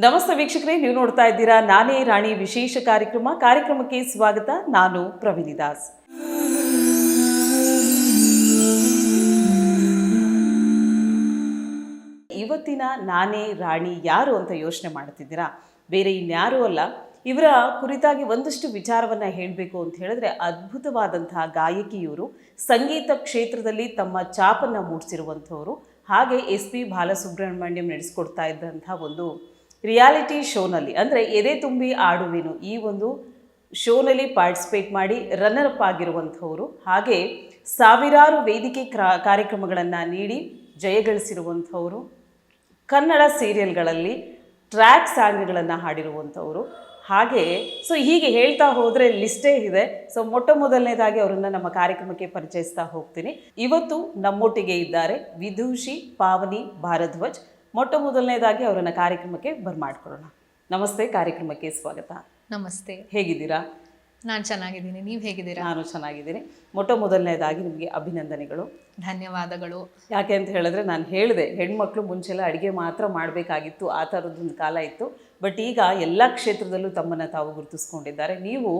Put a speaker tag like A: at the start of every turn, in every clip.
A: ನಮಸ್ತೆ ವೀಕ್ಷಕರೇ, ನೀವು ನೋಡ್ತಾ ಇದ್ದೀರಾ ನಾನೇ ರಾಣಿ ವಿಶೇಷ ಕಾರ್ಯಕ್ರಮಕ್ಕೆ ಸ್ವಾಗತ. ನಾನು ಪ್ರವೀಣಿ ದಾಸ್. ಇವತ್ತಿನ ನಾನೇ ರಾಣಿ ಯಾರು ಅಂತ ಯೋಚನೆ ಮಾಡ್ತಿದ್ದೀರಾ? ಬೇರೆ ಇನ್ಯಾರೂ ಅಲ್ಲ, ಇವರ ಕುರಿತಾಗಿ ಒಂದಷ್ಟು ವಿಚಾರವನ್ನು ಹೇಳಬೇಕು ಅಂತ ಹೇಳಿದ್ರೆ, ಅದ್ಭುತವಾದಂತಹ ಗಾಯಕಿಯವರು, ಸಂಗೀತ ಕ್ಷೇತ್ರದಲ್ಲಿ ತಮ್ಮ ಛಾಪನ್ನು ಮೂಡಿಸಿರುವಂಥವರು. ಹಾಗೆ SP ಬಾಲಸುಬ್ರಹ್ಮಣ್ಯಂ ನಡೆಸ್ಕೊಡ್ತಾ ಇದ್ದಂಥ ಒಂದು ರಿಯಾಲಿಟಿ ಶೋನಲ್ಲಿ, ಅಂದರೆ ಎದೆ ತುಂಬಿ ಆಡುವೆನು, ಈ ಒಂದು ಶೋನಲ್ಲಿ ಪಾರ್ಟಿಸಿಪೇಟ್ ಮಾಡಿ ರನ್ನರ್ ಅಪ್ ಆಗಿರುವಂಥವರು. ಹಾಗೆ ಸಾವಿರಾರು ವೇದಿಕೆ ಕಾರ್ಯಕ್ರಮಗಳನ್ನು ನೀಡಿ ಜಯಗಳಿಸಿರುವಂಥವರು. ಕನ್ನಡ ಸೀರಿಯಲ್ಗಳಲ್ಲಿ ಟ್ರ್ಯಾಕ್ ಸಾಂಗ್ಗಳನ್ನು ಹಾಡಿರುವಂಥವರು. ಹಾಗೆ ಹೀಗೆ ಹೇಳ್ತಾ ಹೋದರೆ ಲಿಸ್ಟೇ ಇದೆ. ಮೊಟ್ಟ ಮೊದಲನೇದಾಗಿ ಅವರನ್ನು ನಮ್ಮ ಕಾರ್ಯಕ್ರಮಕ್ಕೆ ಪರಿಚಯಿಸ್ತಾ ಹೋಗ್ತೀನಿ. ಇವತ್ತು ನಮ್ಮೊಟ್ಟಿಗೆ ಇದ್ದಾರೆ ವಿದೂಷಿ ಪಾವನಿ ಭಾರದ್ವಾಜ್. ಮೊಟ್ಟ ಮೊದಲನೇದಾಗಿ ಅವರನ್ನು ಕಾರ್ಯಕ್ರಮಕ್ಕೆ ಬರ್ಮಾಡ್ಕೊಳ್ಳೋಣ. ನಮಸ್ತೆ, ಕಾರ್ಯಕ್ರಮಕ್ಕೆ ಸ್ವಾಗತ.
B: ನಮಸ್ತೆ,
A: ಹೇಗಿದ್ದೀರಾ?
B: ನಾನು ಚೆನ್ನಾಗಿದ್ದೀನಿ, ನೀವು ಹೇಗಿದ್ದೀರಾ?
A: ನಾನು ಚೆನ್ನಾಗಿದ್ದೀನಿ. ಮೊಟ್ಟ ಮೊದಲನೇದಾಗಿ ನಿಮಗೆ ಅಭಿನಂದನೆಗಳು.
B: ಧನ್ಯವಾದಗಳು.
A: ಯಾಕೆ ಅಂತ ಹೇಳಿದ್ರೆ, ನಾನು ಹೇಳಿದೆ, ಹೆಣ್ಮಕ್ಳು ಮುಂಚೆಲ್ಲ ಅಡುಗೆ ಮಾತ್ರ ಮಾಡಬೇಕಾಗಿತ್ತು, ಆ ಥರದ್ದೊಂದು ಕಾಲ ಇತ್ತು. ಬಟ್ ಈಗ ಎಲ್ಲ ಕ್ಷೇತ್ರದಲ್ಲೂ ತಮ್ಮನ್ನು ತಾವು ಗುರುತಿಸ್ಕೊಂಡಿದ್ದಾರೆ. ನೀವು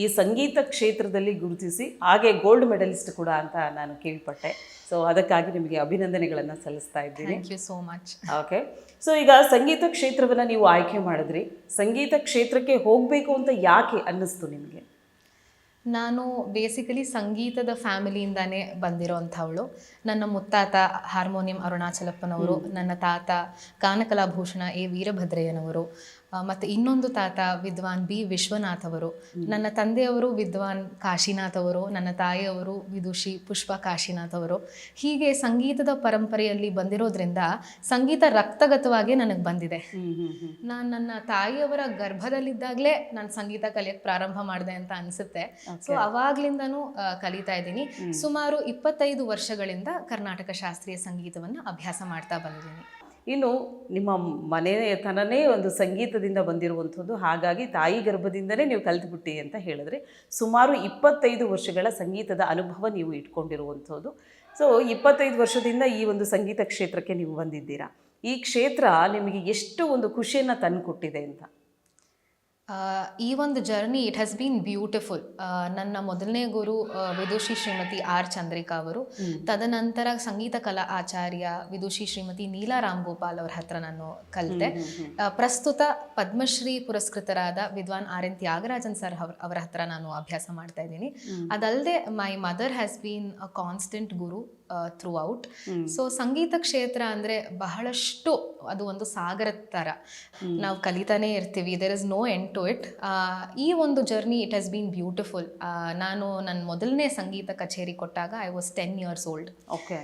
A: ಈ ಸಂಗೀತ ಕ್ಷೇತ್ರದಲ್ಲಿ ಗುರುತಿಸಿ ಹಾಗೆ ಗೋಲ್ಡ್ ಮೆಡಲಿಸ್ಟ್ ಕೂಡ ಅಂತ ನಾನು ಕೇಳ್ಪಟ್ಟೆ. ಅದಕ್ಕಾಗಿ ನಿಮಗೆ ಅಭಿನಂದನೆಗಳನ್ನು ಸಲ್ಲಿಸ್ತಾ ಇದ್ದೀನಿ.
B: Thank you so much.
A: Okay, ಈಗ ಸಂಗೀತ ಕ್ಷೇತ್ರವನ್ನು ನೀವು ಆಯ್ಕೆ ಮಾಡಿದ್ರಿ. ಸಂಗೀತ ಕ್ಷೇತ್ರಕ್ಕೆ ಹೋಗಬೇಕು ಅಂತ ಯಾಕೆ ಅನ್ನಿಸ್ತು ನಿಮಗೆ?
B: ನಾನು ಬೇಸಿಕಲಿ ಸಂಗೀತದ ಫ್ಯಾಮಿಲಿಯಿಂದಾನೇ ಬಂದಿರೋಂಥವಳು. ನನ್ನ ಮುತ್ತಾತ ಹಾರ್ಮೋನಿಯಂ ಅರುಣಾಚಲಪ್ಪನವರು, ನನ್ನ ತಾತ ಗಾನಕಲಾಭೂಷಣ ವೀರಭದ್ರಯ್ಯನವರು, ಮತ್ತು ಇನ್ನೊಂದು ತಾತ ವಿದ್ವಾನ್ B ವಿಶ್ವನಾಥ್ ಅವರು. ನನ್ನ ತಂದೆಯವರು ವಿದ್ವಾನ್ ಕಾಶಿನಾಥ್ ಅವರು, ನನ್ನ ತಾಯಿಯವರು ವಿದುಷಿ ಪುಷ್ಪ ಕಾಶಿನಾಥ್ ಅವರು. ಹೀಗೆ ಸಂಗೀತದ ಪರಂಪರೆಯಲ್ಲಿ ಬಂದಿರೋದ್ರಿಂದ ಸಂಗೀತ ರಕ್ತಗತವಾಗಿ ನನಗೆ ಬಂದಿದೆ. ನಾನು ನನ್ನ ತಾಯಿಯವರ ಗರ್ಭದಲ್ಲಿದ್ದಾಗಲೇ ನಾನು ಸಂಗೀತ ಕಲಿಯಕ್ಕೆ ಪ್ರಾರಂಭ ಮಾಡಿದೆ ಅಂತ ಅನಿಸುತ್ತೆ. ಅವಾಗ್ಲಿಂದನೂ ಕಲಿತಾ ಇದ್ದೀನಿ. ಸುಮಾರು 25 ವರ್ಷಗಳಿಂದ ಕರ್ನಾಟಕ ಶಾಸ್ತ್ರೀಯ ಸಂಗೀತವನ್ನು ಅಭ್ಯಾಸ ಮಾಡ್ತಾ ಬಂದಿದ್ದೀನಿ.
A: ಇನ್ನು ನಿಮ್ಮ ಮನೆತನನೇ ಒಂದು ಸಂಗೀತದಿಂದ ಬಂದಿರುವಂಥದ್ದು, ಹಾಗಾಗಿ ತಾಯಿ ಗರ್ಭದಿಂದಲೇ ನೀವು ಕಲಿತುಬಿಟ್ಟಿ ಅಂತ ಹೇಳಿದ್ರೆ, ಸುಮಾರು 25 ವರ್ಷಗಳ ಸಂಗೀತದ ಅನುಭವ ನೀವು ಇಟ್ಕೊಂಡಿರುವಂಥದ್ದು. 25 ವರ್ಷದಿಂದ ಈ ಒಂದು ಸಂಗೀತ ಕ್ಷೇತ್ರಕ್ಕೆ ನೀವು ಬಂದಿದ್ದೀರಾ. ಈ ಕ್ಷೇತ್ರ ನಿಮಗೆ ಎಷ್ಟು ಒಂದು ಖುಷಿಯನ್ನು ತಂದು ಕೊಟ್ಟಿದೆ ಅಂತ?
B: ಈ ಒಂದು journey it has been beautiful. ನನ್ನ ಮೊದಲನೇ ಗುರು ವಿದುಷಿ ಶ್ರೀಮತಿ R ಚಂದ್ರಿಕಾ ಅವರು. ತದನಂತರ ಸಂಗೀತ ಕಲಾ ಆಚಾರ್ಯ ವಿದುಷಿ ಶ್ರೀಮತಿ ನೀಲಾ ರಾಮ್ ಗೋಪಾಲ್ ಅವರ ಹತ್ರ ನಾನು ಕಲಿತೆ. ಪ್ರಸ್ತುತ ಪದ್ಮಶ್ರೀ ಪುರಸ್ಕೃತರಾದ ವಿದ್ವಾನ್ RN ತ್ಯಾಗರಾಜನ್ ಸರ್ ಅವರ ಹತ್ರ ನಾನು ಅಭ್ಯಾಸ ಮಾಡ್ತಾ ಇದ್ದೀನಿ. ಅದಲ್ಲದೆ my mother has been a constant guru throughout. ಸಂಗೀತ ಕ್ಷೇತ್ರ ಅಂದರೆ ಬಹಳಷ್ಟು ಅದು ಒಂದು ಸಾಗರದ ಥರ, ನಾವು ಕಲಿತಾನೇ ಇರ್ತೀವಿ. There is no end to it. ಈ ಒಂದು journey it has been beautiful. ನಾನು ನನ್ನ ಮೊದಲನೇ ಸಂಗೀತ ಕಚೇರಿ ಕೊಟ್ಟಾಗ I was 10 years old.
A: Okay,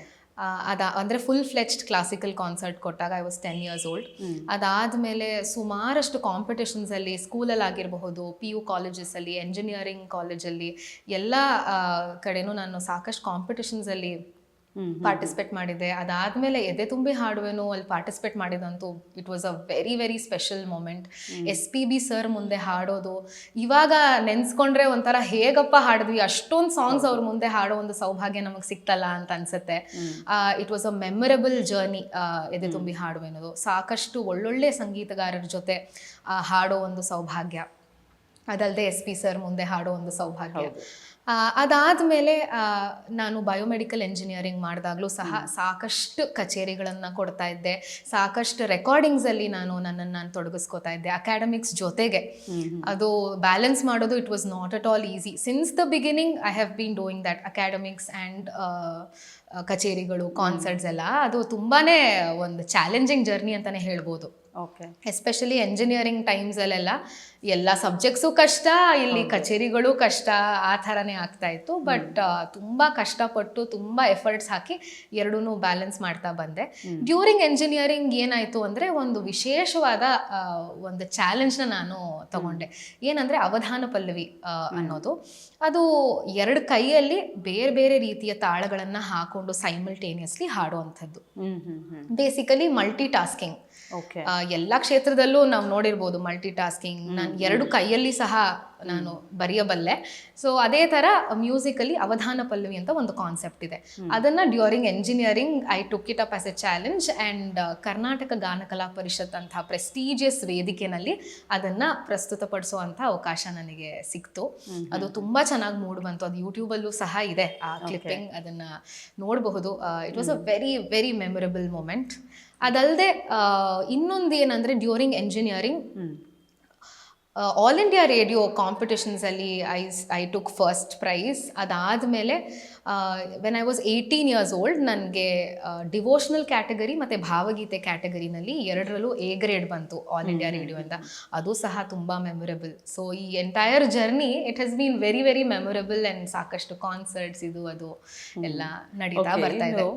B: ಅಂದರೆ ಫುಲ್ ಫ್ಲೆಜ್ಡ್ ಕ್ಲಾಸಿಕಲ್ ಕಾನ್ಸರ್ಟ್ ಕೊಟ್ಟಾಗ ಐ ವಾಸ್ 10 years old. ಅದಾದಮೇಲೆ ಸುಮಾರಷ್ಟು ಕಾಂಪಿಟೇಷನ್ಸಲ್ಲಿ, ಸ್ಕೂಲಲ್ಲಿ ಆಗಿರಬಹುದು, PU ಕಾಲೇಜಸಲ್ಲಿ, ಎಂಜಿನಿಯರಿಂಗ್ ಕಾಲೇಜಲ್ಲಿ, ಎಲ್ಲ ಕಡೆನೂ ನಾನು ಸಾಕಷ್ಟು ಕಾಂಪಿಟೇಷನ್ಸಲ್ಲಿ ಪಾರ್ಟಿಸಿಪೇಟ್ ಮಾಡಿದ್ದೆ. ಅದಾದಮೇಲೆ ಎದೆ ತುಂಬಿ ಹಾಡುವೆನು ಅಲ್ಲಿ ಪಾರ್ಟಿಸಿಪೇಟ್ ಮಾಡಿದಂತೂ it was a very very special moment. SPB sir ಮುಂದೆ ಹಾಡೋದು ಇವಾಗ ನೆನ್ಸ್ಕೊಂಡ್ರೆ ಒಂಥರ ಹೇಗಪ್ಪ ಹಾಡಿದ್ವಿ, ಅಷ್ಟೊಂದು ಸಾಂಗ್ಸ್ ಅವ್ರ ಮುಂದೆ ಹಾಡೋ ಒಂದು ಸೌಭಾಗ್ಯ ನಮಗೆ ಸಿಕ್ತಲ್ಲ ಅಂತ ಅನ್ಸುತ್ತೆ. It was a memorable journey. ಎದೆ ತುಂಬಿ ಹಾಡುವೆನದು ಸಾಕಷ್ಟು ಒಳ್ಳೊಳ್ಳೆ ಸಂಗೀತಗಾರರ ಜೊತೆ ಹಾಡೋ ಒಂದು ಸೌಭಾಗ್ಯ, ಅದಲ್ಲದೆ SP ಸರ್ ಮುಂದೆ ಹಾಡೋ ಒಂದು ಸೌಭಾಗ್ಯ. ಅದಾದಮೇಲೆ ನಾನು ಬಯೋಮೆಡಿಕಲ್ ಎಂಜಿನಿಯರಿಂಗ್ ಮಾಡಿದಾಗಲೂ ಸಹ ಸಾಕಷ್ಟು ಕಚೇರಿಗಳನ್ನು ಕೊಡ್ತಾ ಇದ್ದೆ. ಸಾಕಷ್ಟು ರೆಕಾರ್ಡಿಂಗ್ಸಲ್ಲಿ ನನ್ನನ್ನು ತೊಡಗಿಸ್ಕೋತಾ ಇದ್ದೆ ಅಕಾಡೆಮಿಕ್ಸ್ ಜೊತೆಗೆ. ಅದು ಬ್ಯಾಲೆನ್ಸ್ ಮಾಡೋದು it was not at all easy. Since the beginning I have been doing that, academics and ಕಚೇರಿಗಳು, ಕಾನ್ಸರ್ಟ್ಸ್ ಎಲ್ಲ. ಅದು ತುಂಬಾ ಒಂದು ಚಾಲೆಂಜಿಂಗ್ ಜರ್ನಿ ಅಂತಲೇ ಹೇಳ್ಬೋದು.
A: ಓಕೆ, ಎಸ್ಪೆಷಲಿ
B: ಎಂಜಿನಿಯರಿಂಗ್ ಟೈಮ್ಸಲ್ಲೆಲ್ಲ ಎಲ್ಲ ಸಬ್ಜೆಕ್ಟ್ಸು ಕಷ್ಟ, ಇಲ್ಲಿ ಕಚೇರಿಗಳು ಕಷ್ಟ, ಆ ಥರನೇ ಆಗ್ತಾ ಇತ್ತು. ಬಟ್ ತುಂಬ ಕಷ್ಟಪಟ್ಟು ತುಂಬ ಎಫರ್ಟ್ಸ್ ಹಾಕಿ ಎರಡೂ ಬ್ಯಾಲೆನ್ಸ್ ಮಾಡ್ತಾ ಬಂದೆ. ಡ್ಯೂರಿಂಗ್ ಎಂಜಿನಿಯರಿಂಗ್ ಏನಾಯಿತು ಅಂದರೆ, ಒಂದು ವಿಶೇಷವಾದ ಒಂದು ಚಾಲೆಂಜ್ನ ನಾನು ತಗೊಂಡೆ. ಏನಂದರೆ ಅವಧಾನ ಪಲ್ಲವಿ ಅನ್ನೋದು. ಅದು 2 ಕೈಯಲ್ಲಿ ಬೇರೆ ಬೇರೆ ರೀತಿಯ ತಾಳಗಳನ್ನು ಹಾಕೊಂಡು ಸೈಮಲ್ಟೇನಿಯಸ್ಲಿ ಹಾಡುವಂಥದ್ದು. Basically multi tasking. ಎಲ್ಲ ಕ್ಷೇತ್ರದಲ್ಲೂ ನಾವು ನೋಡಿರ್ಬೋದು ಮಲ್ಟಿ ಟಾಸ್ಕಿಂಗ್. ನನ್ನ ನಾನು 2 ಕೈಯಲ್ಲಿ ಸಹ ನಾನು ಬರೆಯಬಲ್ಲೆ. ಸೊ ಅದೇ ಥರ ಮ್ಯೂಸಿಕಲ್ಲಿ ಅವಧಾನ ಪಲ್ಲವಿ ಅಂತ ಒಂದು ಕಾನ್ಸೆಪ್ಟ್ ಇದೆ. ಅದನ್ನು during engineering I took it up as a challenge and Karnataka Ganakala Parishat ಅಂತ ಪ್ರೆಸ್ಟೀಜಿಯಸ್ ವೇದಿಕೆಯಲ್ಲಿ ಅದನ್ನು ಪ್ರಸ್ತುತಪಡಿಸುವಂಥ ಅವಕಾಶ ನನಗೆ ಸಿಕ್ತು. ಅದು ತುಂಬ ಚೆನ್ನಾಗಿ ಮೂಡ್ ಬಂತು. ಅದು ಯೂಟ್ಯೂಬಲ್ಲೂ ಸಹ ಇದೆ ಆ ಕ್ಲಿಪ್ಪಿಂಗ್, ಅದನ್ನು ನೋಡಬಹುದು. It was a very very memorable moment. ಅದಲ್ಲದೆ ಇನ್ನೊಂದು ಏನಂದರೆ during engineering All India Radio ಕಾಂಪಿಟಿಷನ್ಸಲ್ಲಿ ಐ ಟುಕ್ ಫಸ್ಟ್ ಪ್ರೈಸ್. ಅದಾದಮೇಲೆ when I was 18 years old ನನಗೆ ಡಿವೋಷನಲ್ ಕ್ಯಾಟಗರಿ ಮತ್ತು ಭಾವಗೀತೆ ಕ್ಯಾಟಗರಿನಲ್ಲಿ 2ರಲ್ಲೂ A ಗ್ರೇಡ್ ಬಂತು ಆಲ್ ಇಂಡಿಯಾ ರೇಡಿಯೋಯಿಂದ. ಅದು ಸಹ ತುಂಬ ಮೆಮೊರಬಲ್. ಸೊ ಈ entire journey it has been very very memorable and ಸಾಕಷ್ಟು ಕಾನ್ಸರ್ಟ್ಸ್ ಇದು ಅದು ಎಲ್ಲ ನಡೀತಾ ಬರ್ತಾ ಇದೆ.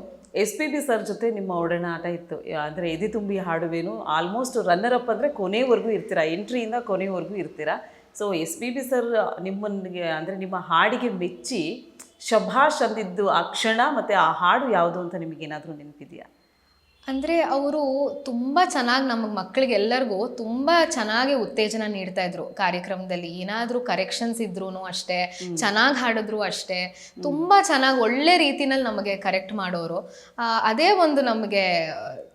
A: SPB ಸರ್ ಜೊತೆ ನಿಮ್ಮ ಒಡನಾಟ ಇತ್ತು, ಅಂದರೆ ಎದೆ ತುಂಬಿ ಹಾಡುವೇನು ಆಲ್ಮೋಸ್ಟ್ ರನ್ನರ್ ಅಪ್ ಅಂದರೆ ಕೊನೆವರೆಗೂ ಇರ್ತೀರಾ, ಎಂಟ್ರಿಯಿಂದ ಕೊನೆವರೆಗೂ ಇರ್ತೀರಾ. ಸೊ SPB ಸರ್ ನಿಮ್ಮನಿಗೆ ಅಂದರೆ ನಿಮ್ಮ ಹಾಡಿಗೆ ಮೆಚ್ಚಿ ಶಭಾಷ್ ಅಂದಿದ್ದು ಆ ಕ್ಷಣ ಮತ್ತು ಆ ಹಾಡು ಯಾವುದು ಅಂತ ನಿಮಗೇನಾದರೂ ನೆನಪಿದೆಯಾ?
B: ಅಂದರೆ ಅವರು ತುಂಬ ಚೆನ್ನಾಗಿ ನಮ್ಮ ಮಕ್ಕಳಿಗೆ ಎಲ್ಲರಿಗೂ ತುಂಬ ಚೆನ್ನಾಗಿ ಉತ್ತೇಜನ ನೀಡ್ತಾ ಇದ್ರು ಕಾರ್ಯಕ್ರಮದಲ್ಲಿ. ಏನಾದರೂ ಕರೆಕ್ಷನ್ಸ್ ಇದ್ರೂ ಅಷ್ಟೇ, ಚೆನ್ನಾಗಿ ಹಾಡಿದ್ರು ಅಷ್ಟೇ, ತುಂಬ ಚೆನ್ನಾಗಿ ಒಳ್ಳೆ ರೀತಿನಲ್ಲಿ ನಮಗೆ ಕರೆಕ್ಟ್ ಮಾಡೋರು. ಅದೇ ಒಂದು ನಮಗೆ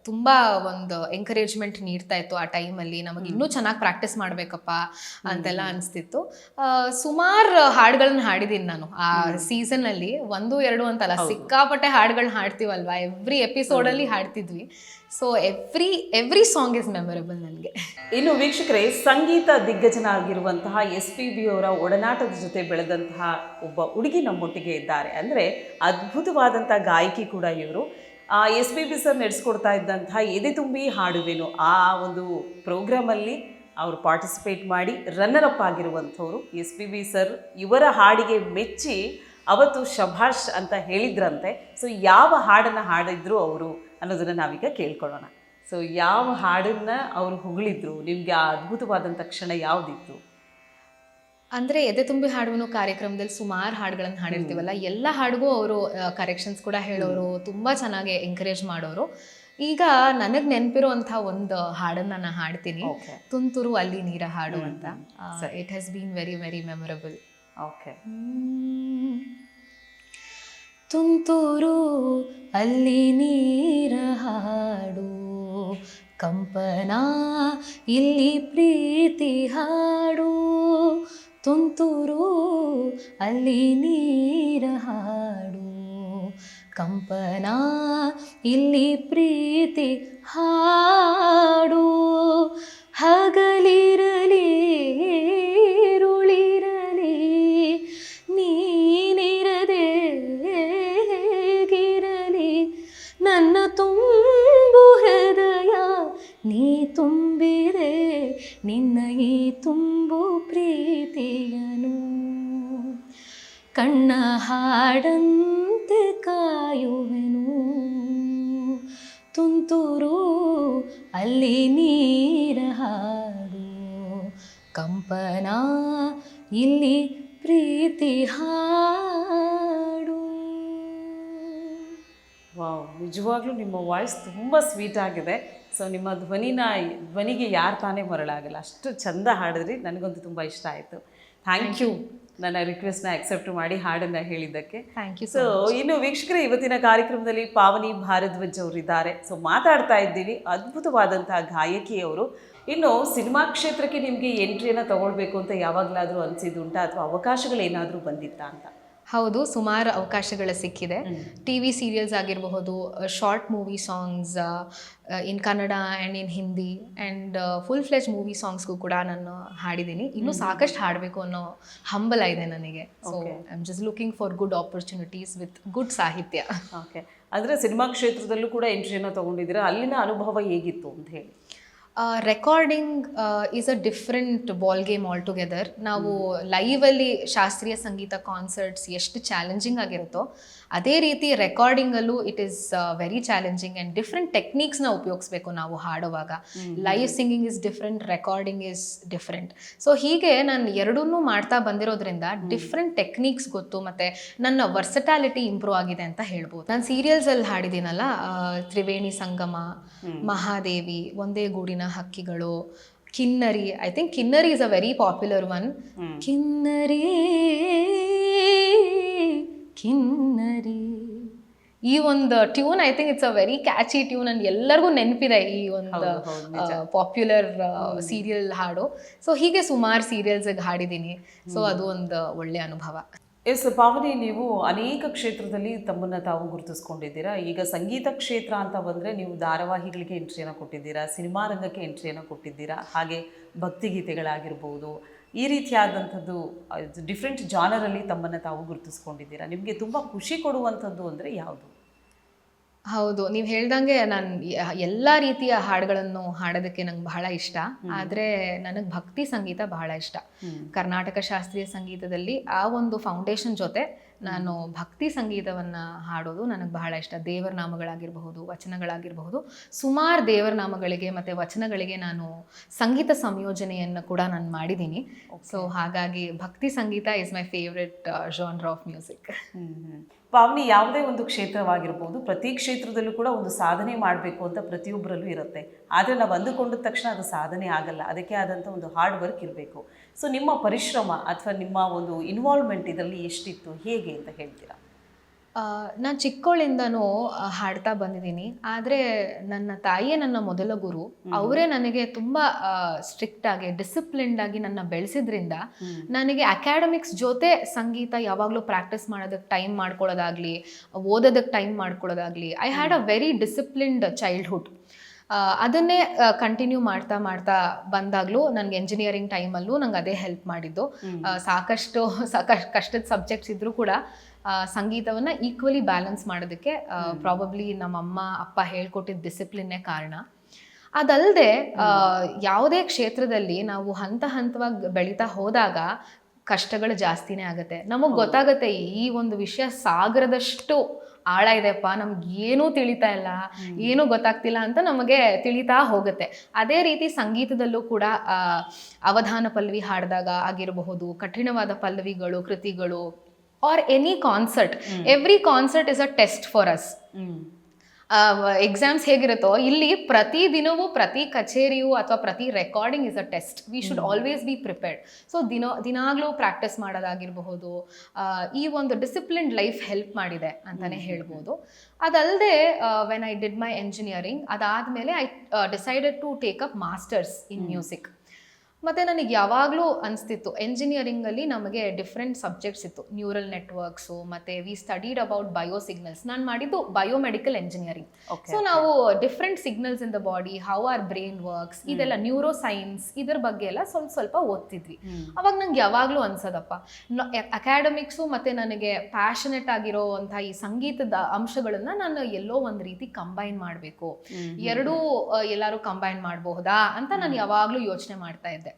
B: ತುಂಬ ಒಂದು ಎಂಕರೇಜ್ಮೆಂಟ್ ನೀಡ್ತಾ ಇತ್ತು ಆ ಟೈಮಲ್ಲಿ. ನಮಗೆ ಇನ್ನೂ ಚೆನ್ನಾಗಿ ಪ್ರಾಕ್ಟೀಸ್ ಮಾಡಬೇಕಪ್ಪ ಅಂತೆಲ್ಲ ಅನಿಸ್ತಿತ್ತು. ಸುಮಾರು ಹಾಡುಗಳನ್ನ ಹಾಡಿದ್ದೀನಿ ನಾನು ಆ ಸೀಸನಲ್ಲಿ. 1, 2 ಅಂತಲ್ಲ, ಸಿಕ್ಕಾಪಟ್ಟೆ ಹಾಡುಗಳನ್ನ ಹಾಡ್ತೀವಲ್ವಾ, ಎವ್ರಿ ಎಪಿಸೋಡಲ್ಲಿ ಹಾಡ್ತಿದ್ವಿ. So every song is memorable ನನಗೆ.
A: ಇನ್ನು ವೀಕ್ಷಕರೇ, ಸಂಗೀತ ದಿಗ್ಗಜನ ಆಗಿರುವಂತಹ SPB ಅವರ ಒಡನಾಟದ ಜೊತೆ ಬೆಳೆದಂತಹ ಒಬ್ಬ ಹುಡುಗಿ ನಮ್ಮೊಟ್ಟಿಗೆ ಇದ್ದಾರೆ. ಅಂದರೆ ಅದ್ಭುತವಾದಂಥ ಗಾಯಕಿ ಕೂಡ ಇವರು. SPB ಸರ್ ನಡೆಸ್ಕೊಡ್ತಾ ಇದ್ದಂತಹ ಎದೆ ತುಂಬಿ ಹಾಡುವೆನು ಆ ಒಂದು ಪ್ರೋಗ್ರಾಮಲ್ಲಿ ಅವರು ಪಾರ್ಟಿಸಿಪೇಟ್ ಮಾಡಿ ರನ್ನರ್ ಅಪ್ ಆಗಿರುವಂಥವ್ರು. SPB ಸರ್ ಇವರ ಹಾಡಿಗೆ ಮೆಚ್ಚಿ ಅವತ್ತು ಶಭಾಷ್ ಅಂತ ಹೇಳಿದ್ರಂತೆ. ಸೊ ಯಾವ ಹಾಡನ್ನು ಹಾಡಿದ್ರು ಅವರು ಅನ್ನೋದನ್ನು ನಾವೀಗ ಕೇಳ್ಕೊಳ್ಳೋಣ. ಸೊ ಯಾವ ಹಾಡನ್ನು ಅವರು ಹೊಗಳಿದ್ರು, ನಿಮಗೆ ಆ ಅದ್ಭುತವಾದಂಥ ಕ್ಷಣ ಯಾವುದಿತ್ತು?
B: ಅಂದರೆ ಎದೆ ತುಂಬಿ ಹಾಡುವನು ಕಾರ್ಯಕ್ರಮದಲ್ಲಿ ಸುಮಾರು ಹಾಡುಗಳನ್ನು ಹಾಡಿರ್ತೀವಲ್ಲ, ಎಲ್ಲ ಹಾಡಿಗೂ ಅವರು ಕರೆಕ್ಷನ್ಸ್ ಕೂಡ ಹೇಳೋರು, ತುಂಬ ಚೆನ್ನಾಗಿ ಎಂಕರೇಜ್ ಮಾಡೋರು. ಈಗ ನನಗೆ ನೆನಪಿರುವಂಥ ಒಂದು ಹಾಡನ್ನು ನಾನು ಹಾಡ್ತೀನಿ, ತುಂತುರು ಅಲ್ಲಿ ನೀರ ಹಾಡು ಅಂತ. It has been very very memorable.
A: Okay.
B: ತುಂತುರು ಅಲ್ಲಿ ನೀರ ಹಾಡು, ಕಂಪನ ಇಲ್ಲಿ ಪ್ರೀತಿ ಹಾಡು. ತುಂತುರು ಅಲ್ಲಿ ನೀರ ಹಾಡು, ಕಂಪನ ಇಲ್ಲಿ ಪ್ರೀತಿ ಹಾಡು. ಹಗಲಿರಲಿ ಇರುಳಿರಲಿ ನೀನಿರದೆ ಹೇಗಿರಲಿ, ನನ್ನ ತುಂಬು ಹೃದಯ ನೀ ತುಂಬಿದೆ, ನಿನ್ನ ಈ ತುಂಬು ಪ್ರೀತಿಯನು. ಕಣ್ಣ ಹಾಡಂತೆ ಕಾಯುವೆನು, ತುಂತುರು ಅಲ್ಲಿ ನೀರ ಹಾಡು, ಕಂಪನ ಇಲ್ಲಿ ಪ್ರೀತಿ ಹಾಡು.
A: ವಾವ್, ನಿಜವಾಗ್ಲೂ ನಿಮ್ಮ ವಾಯ್ಸ್ ತುಂಬ ಸ್ವೀಟ್ ಆಗಿದೆ. ಸೊ ನಿಮ್ಮ ಧ್ವನಿಗೆ ಯಾರು ತಾನೇ ಮರಳಾಗಲ್ಲ, ಅಷ್ಟು ಚಂದ ಹಾಡಿದ್ರಿ. ನನಗಂತೂ ತುಂಬ ಇಷ್ಟ ಆಯಿತು. ಥ್ಯಾಂಕ್ ಯು ನನ್ನ ರಿಕ್ವೆಸ್ಟ್ನ ಅಕ್ಸೆಪ್ಟ್ ಮಾಡಿ ಹಾಡನ್ನು ಹೇಳಿದ್ದಕ್ಕೆ.
B: Thank you.
A: ಸೊ ಇನ್ನು ವೀಕ್ಷಕರೇ, ಇವತ್ತಿನ ಕಾರ್ಯಕ್ರಮದಲ್ಲಿ ಪಾವನಿ ಭಾರದ್ವಾಜ್ ಅವರಿದ್ದಾರೆ. ಸೊ ಮಾತಾಡ್ತಾ ಇದ್ದೀವಿ, ಅದ್ಭುತವಾದಂತಹ ಗಾಯಕಿಯವರು. ಇನ್ನು ಸಿನಿಮಾ ಕ್ಷೇತ್ರಕ್ಕೆ ನಿಮಗೆ ಎಂಟ್ರಿಯನ್ನು ತಗೊಳ್ಬೇಕು ಅಂತ ಯಾವಾಗಲಾದರೂ ಅನಿಸಿದ್ದುಂಟಾ, ಅಥವಾ ಅವಕಾಶಗಳೇನಾದರೂ ಬಂದಿತ್ತಾ ಅಂತ?
B: ಹೌದು, ಸುಮಾರು ಅವಕಾಶಗಳು ಸಿಕ್ಕಿದೆ. TV ಸೀರಿಯಲ್ಸ್ ಆಗಿರಬಹುದು, short movie songs in Kannada and in Hindi and full fledge movie ಸಾಂಗ್ಸ್ಗೂ ಕೂಡ ನಾನು ಹಾಡಿದ್ದೀನಿ. ಇನ್ನೂ ಸಾಕಷ್ಟು ಹಾಡಬೇಕು ಅನ್ನೋ ಹಂಬಲ ಇದೆ ನನಗೆ. So I am just looking for good opportunities with good ಸಾಹಿತ್ಯ.
A: ಓಕೆ, ಅಂದರೆ ಸಿನಿಮಾ ಕ್ಷೇತ್ರದಲ್ಲೂ ಕೂಡ ಎಂಟ್ರಿಯನ್ನು ತೊಗೊಂಡಿದ್ದೀರಾ, ಅಲ್ಲಿನ ಅನುಭವ ಹೇಗಿತ್ತು ಅಂತ ಹೇಳಿ?
B: Recording is a different ball game all together. ನಾವು ಲೈವಲ್ಲಿ ಶಾಸ್ತ್ರೀಯ ಸಂಗೀತ ಕಾನ್ಸರ್ಟ್ಸ್ ಎಷ್ಟು ಚಾಲೆಂಜಿಂಗ್ ಆಗಿರುತ್ತೋ, ಅದೇ ರೀತಿ ರೆಕಾರ್ಡಿಂಗಲ್ಲೂ it is very challenging and different ಟೆಕ್ನಿಕ್ಸ್ನ ಉಪಯೋಗಿಸ್ಬೇಕು ನಾವು ಹಾಡುವಾಗ. Live singing is different, recording is different. So ಹೀಗೆ ನಾನು ಎರಡನ್ನೂ ಮಾಡ್ತಾ ಬಂದಿರೋದ್ರಿಂದ ಡಿಫ್ರೆಂಟ್ ಟೆಕ್ನಿಕ್ಸ್ ಗೊತ್ತು, ಮತ್ತು ನನ್ನ ವರ್ಸಟಾಲಿಟಿ ಇಂಪ್ರೂವ್ ಆಗಿದೆ ಅಂತ ಹೇಳ್ಬೋದು. ನಾನು ಸೀರಿಯಲ್ಸಲ್ಲಿ ಹಾಡಿದ್ದೀನಲ್ಲ, ತ್ರಿವೇಣಿ ಸಂಗಮ, ಮಹಾದೇವಿ, ಒಂದೇ ಗೂಡಿನ ಹಕ್ಕಿಗಳು, ಕಿನ್ನರಿ, ಐ ಥಿಂಕ್ ಕಿನ್ನರಿ is a very popular one. ಕಿನ್ನರಿ ಕಿನ್ನರಿ, ಈ ಒಂದು tune I think it's a very catchy tune and ಎಲ್ಲರಿಗೂ ನೆನಪಿದೆ ಈ ಒಂದು ಪಾಪ್ಯುಲರ್ ಸೀರಿಯಲ್ ಹಾಡು. ಸೊ ಹೀಗೆ ಸುಮಾರು ಸೀರಿಯಲ್ಸ್ಗೆ ಹಾಡಿದ್ದೀನಿ. ಸೊ ಅದು ಒಂದು ಒಳ್ಳೆ ಅನುಭವ.
A: ಎಸ್ ಪಾವನಿ, ನೀವು ಅನೇಕ ಕ್ಷೇತ್ರದಲ್ಲಿ ತಮ್ಮನ್ನು ತಾವು ಗುರುತಿಸ್ಕೊಂಡಿದ್ದೀರಾ. ಈಗ ಸಂಗೀತ ಕ್ಷೇತ್ರ ಅಂತ ಬಂದರೆ ನೀವು ಧಾರಾವಾಹಿಗಳಿಗೆ ಎಂಟ್ರಿಯನ್ನು ಕೊಟ್ಟಿದ್ದೀರಾ, ಸಿನಿಮಾ ರಂಗಕ್ಕೆ ಎಂಟ್ರಿಯನ್ನು ಕೊಟ್ಟಿದ್ದೀರಾ, ಹಾಗೆ ಭಕ್ತಿಗೀತೆಗಳಾಗಿರ್ಬೋದು, ಈ ರೀತಿಯಾದಂಥದ್ದು ಡಿಫ್ರೆಂಟ್ ಜಾನರಲ್ಲಿ ತಮ್ಮನ್ನು ತಾವು ಗುರುತಿಸ್ಕೊಂಡಿದ್ದೀರಾ. ನಿಮಗೆ ತುಂಬ ಖುಷಿ ಕೊಡುವಂಥದ್ದು ಅಂದರೆ ಯಾವುದು?
B: ಹೌದು, ನೀವು ಹೇಳ್ದಂಗೆ ನಾನು ಎಲ್ಲ ರೀತಿಯ ಹಾಡುಗಳನ್ನು ಹಾಡೋದಕ್ಕೆ ನಂಗೆ ಬಹಳ ಇಷ್ಟ. ಆದರೆ ನನಗೆ ಭಕ್ತಿ ಸಂಗೀತ ಬಹಳ ಇಷ್ಟ. ಕರ್ನಾಟಕ ಶಾಸ್ತ್ರೀಯ ಸಂಗೀತದಲ್ಲಿ ಆ ಒಂದು ಫೌಂಡೇಶನ್ ಜೊತೆ ನಾನು ಭಕ್ತಿ ಸಂಗೀತವನ್ನು ಹಾಡೋದು ನನಗೆ ಬಹಳ ಇಷ್ಟ. ದೇವರ ನಾಮಗಳಾಗಿರಬಹುದು, ವಚನಗಳಾಗಿರಬಹುದು, ಸುಮಾರು ದೇವರ ನಾಮಗಳಿಗೆ ಮತ್ತು ವಚನಗಳಿಗೆ ನಾನು ಸಂಗೀತ ಸಂಯೋಜನೆಯನ್ನು ಕೂಡ ನಾನು ಮಾಡಿದ್ದೀನಿ. ಸೊ ಹಾಗಾಗಿ ಭಕ್ತಿ ಸಂಗೀತ is my favourite genre of music.
A: Pavani, ಯಾವುದೇ ಒಂದು ಕ್ಷೇತ್ರವಾಗಿರ್ಬೋದು, ಪ್ರತಿ ಕ್ಷೇತ್ರದಲ್ಲೂ ಕೂಡ ಒಂದು ಸಾಧನೆ ಮಾಡಬೇಕು ಅಂತ ಪ್ರತಿಯೊಬ್ಬರಲ್ಲೂ ಇರುತ್ತೆ. ಆದರೆ ನಾವು ಅಂದುಕೊಂಡ ತಕ್ಷಣ ಅದು ಸಾಧನೆ ಆಗಲ್ಲ. ಅದಕ್ಕೆ ಆದಂಥ ಒಂದು ಹಾರ್ಡ್ ವರ್ಕ್ ಇರಬೇಕು. ಸೊ ನಿಮ್ಮ ಪರಿಶ್ರಮ ಅಥವಾ ನಿಮ್ಮ ಒಂದು ಇನ್ವಾಲ್ವ್ಮೆಂಟ್ ಇದರಲ್ಲಿ ಎಷ್ಟಿತ್ತು, ಹೇಗೆ ಅಂತ ಹೇಳ್ತೀರಾ?
B: ನಾನು ಚಿಕ್ಕವಳಿಂದನೂ ಹಾಡ್ತಾ ಬಂದಿದ್ದೀನಿ. ಆದರೆ ನನ್ನ ತಾಯಿಯೇ ನನ್ನ ಮೊದಲ ಗುರು. ಅವರೇ ನನಗೆ ತುಂಬ ಸ್ಟ್ರಿಕ್ಟಾಗಿ ಡಿಸಿಪ್ಲಿನ್ಡಾಗಿ ನನ್ನ ಬೆಳೆಸಿದ್ರಿಂದ ನನಗೆ ಅಕಾಡೆಮಿಕ್ಸ್ ಜೊತೆ ಸಂಗೀತ ಯಾವಾಗಲೂ ಪ್ರಾಕ್ಟೀಸ್ ಮಾಡೋದಕ್ಕೆ ಟೈಮ್ ಮಾಡ್ಕೊಳ್ಳೋದಾಗಲಿ, ಓದೋದಕ್ಕೆ ಟೈಮ್ ಮಾಡ್ಕೊಳ್ಳೋದಾಗಲಿ, I had a very disciplined childhood. ಅದನ್ನೇ ಕಂಟಿನ್ಯೂ ಮಾಡ್ತಾ ಮಾಡ್ತಾ ಬಂದಾಗಲೂ ನನಗೆ ಎಂಜಿನಿಯರಿಂಗ್ ಟೈಮಲ್ಲೂ ನಂಗೆ ಅದೇ ಹೆಲ್ಪ್ ಮಾಡಿದ್ದು. ಸಾಕಷ್ಟು ಕಷ್ಟದ ಸಬ್ಜೆಕ್ಟ್ಸ್ ಇದ್ದರೂ ಕೂಡ ಸಂಗೀತವನ್ನು ಈಕ್ವಲಿ ಬ್ಯಾಲೆನ್ಸ್ ಮಾಡೋದಕ್ಕೆ ಪ್ರಾಬಬ್ಲಿ ನಮ್ಮಮ್ಮ ಅಪ್ಪ ಹೇಳ್ಕೊಟ್ಟಿದ್ದ ಡಿಸಿಪ್ಲಿನ್ನೇ ಕಾರಣ. ಅದಲ್ಲದೆ ಯಾವುದೇ ಕ್ಷೇತ್ರದಲ್ಲಿ ನಾವು ಹಂತ ಹಂತವಾಗಿ ಬೆಳೀತಾ ಹೋದಾಗ ಕಷ್ಟಗಳು ಜಾಸ್ತಿನೇ ಆಗುತ್ತೆ. ನಮಗೆ ಗೊತ್ತಾಗುತ್ತೆ ಈ ಒಂದು ವಿಷಯ ಸಾಗರದಷ್ಟು ಆಳ ಇದೆಪ್ಪ, ನಮ್ಗೆ ಏನೂ ತಿಳಿತಾ ಇಲ್ಲ, ಏನೂ ಗೊತ್ತಾಗ್ತಿಲ್ಲ ಅಂತ ನಮಗೆ ತಿಳಿತಾ ಹೋಗುತ್ತೆ. ಅದೇ ರೀತಿ ಸಂಗೀತದಲ್ಲೂ ಕೂಡ ಅವಧಾನ ಪಲ್ಲವಿ ಹಾಡಿದಾಗ ಆಗಿರಬಹುದು, ಕಠಿಣವಾದ ಪಲ್ಲವಿಗಳು, ಕೃತಿಗಳು, or any concert, every concert is a test for us. Exams ಹೇಗಿರುತ್ತೋ ಇಲ್ಲಿ ಪ್ರತಿ ದಿನವೂ ಪ್ರತಿ ಕಚೇರಿಯು ಅಥವಾ ಪ್ರತಿ recording is a test. We should always be prepared. So ದಿನಾಗ್ಲೂ ಪ್ರಾಕ್ಟೀಸ್ ಮಾಡೋದಾಗಿರ್ಬಹುದು. ಈ ಒಂದು ಡಿಸಿಪ್ಲಿನ್ಡ್ ಲೈಫ್ ಹೆಲ್ಪ್ ಮಾಡಿದೆ ಅಂತಲೇ ಹೇಳ್ಬೋದು. ಅದಲ್ಲದೆ when I did my engineering, ಅದಾದಮೇಲೆ I decided to take up masters in music. ಮತ್ತು ನನಗೆ ಯಾವಾಗಲೂ ಅನಿಸ್ತಿತ್ತು ಎಂಜಿನಿಯರಿಂಗಲ್ಲಿ ನಮಗೆ ಡಿಫ್ರೆಂಟ್ ಸಬ್ಜೆಕ್ಟ್ಸ್ ಇತ್ತು. ನ್ಯೂರಲ್ ನೆಟ್ವರ್ಕ್ಸು, ಮತ್ತು V studied about bio signals. ನಾನು ಮಾಡಿದ್ದು ಬಯೋಮೆಡಿಕಲ್ ಎಂಜಿನಿಯರಿಂಗ್. ಸೊ ನಾವು different signals in the body, how are brain works, ಇದೆಲ್ಲ ನ್ಯೂರೋ ಸೈನ್ಸ್, ಇದ್ರ ಬಗ್ಗೆ ಎಲ್ಲ ಸ್ವಲ್ಪ ಓದ್ತಿದ್ವಿ. ಅವಾಗ ನಂಗೆ ಯಾವಾಗಲೂ ಅನ್ಸೋದಪ್ಪ, ಅಕಾಡೆಮಿಕ್ಸು ಮತ್ತು ನನಗೆ ಪ್ಯಾಷನೆಟ್ ಆಗಿರೋವಂಥ ಈ ಸಂಗೀತದ ಅಂಶಗಳನ್ನು ನಾನು ಎಲ್ಲೋ ಒಂದು ರೀತಿ ಕಂಬೈನ್ ಮಾಡಬೇಕು, ಎರಡೂ ಎಲ್ಲರೂ ಕಂಬೈನ್ ಮಾಡಬಹುದಾ ಅಂತ ನಾನು ಯಾವಾಗಲೂ ಯೋಚನೆ ಮಾಡ್ತಾ ಇದ್ದೆ.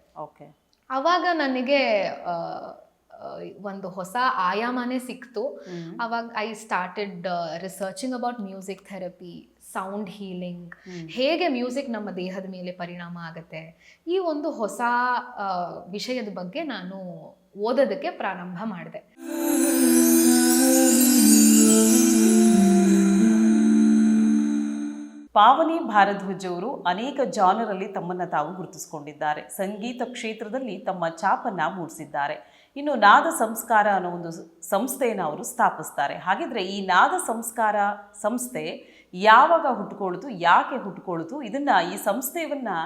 B: ಅವಾಗ ನನಗೆ ಒಂದು ಹೊಸ ಆಯಾಮನೇ ಸಿಕ್ತು. ಅವಾಗ I started researching about music therapy, sound healing, ಹೇಗೆ ಮ್ಯೂಸಿಕ್ ನಮ್ಮ ದೇಹದ ಮೇಲೆ ಪರಿಣಾಮ ಆಗುತ್ತೆ, ಈ ಒಂದು ಹೊಸ ವಿಷಯದ ಬಗ್ಗೆ ನಾನು ಓದೋದಕ್ಕೆ ಪ್ರಾರಂಭ ಮಾಡಿದೆ.
A: ಪಾವನಿ ಭಾರದ್ವಾಜ್ ಅವರು ಅನೇಕ ಜಾನರಲ್ಲಿ ತಮ್ಮನ್ನು ತಾವು ಗುರುತಿಸಿಕೊಂಡಿದ್ದಾರೆ. ಸಂಗೀತ ಕ್ಷೇತ್ರದಲ್ಲಿ ತಮ್ಮ ಛಾಪನ್ನು ಮೂಡಿಸಿದ್ದಾರೆ. ಇನ್ನು ನಾದ ಸಂಸ್ಕಾರ ಅನ್ನೋ ಒಂದು ಸಂಸ್ಥೆಯನ್ನು ಅವರು ಸ್ಥಾಪಿಸ್ತಾರೆ. ಹಾಗಿದ್ರೆ ಈ ನಾದ ಸಂಸ್ಕಾರ ಸಂಸ್ಥೆ ಯಾವಾಗ ಹುಟ್ಟುಕೊಳ್ತು, ಯಾಕೆ ಹುಟ್ಟುಕೊಳ್ತು, ಈ ಸಂಸ್ಥೆಯನ್ನು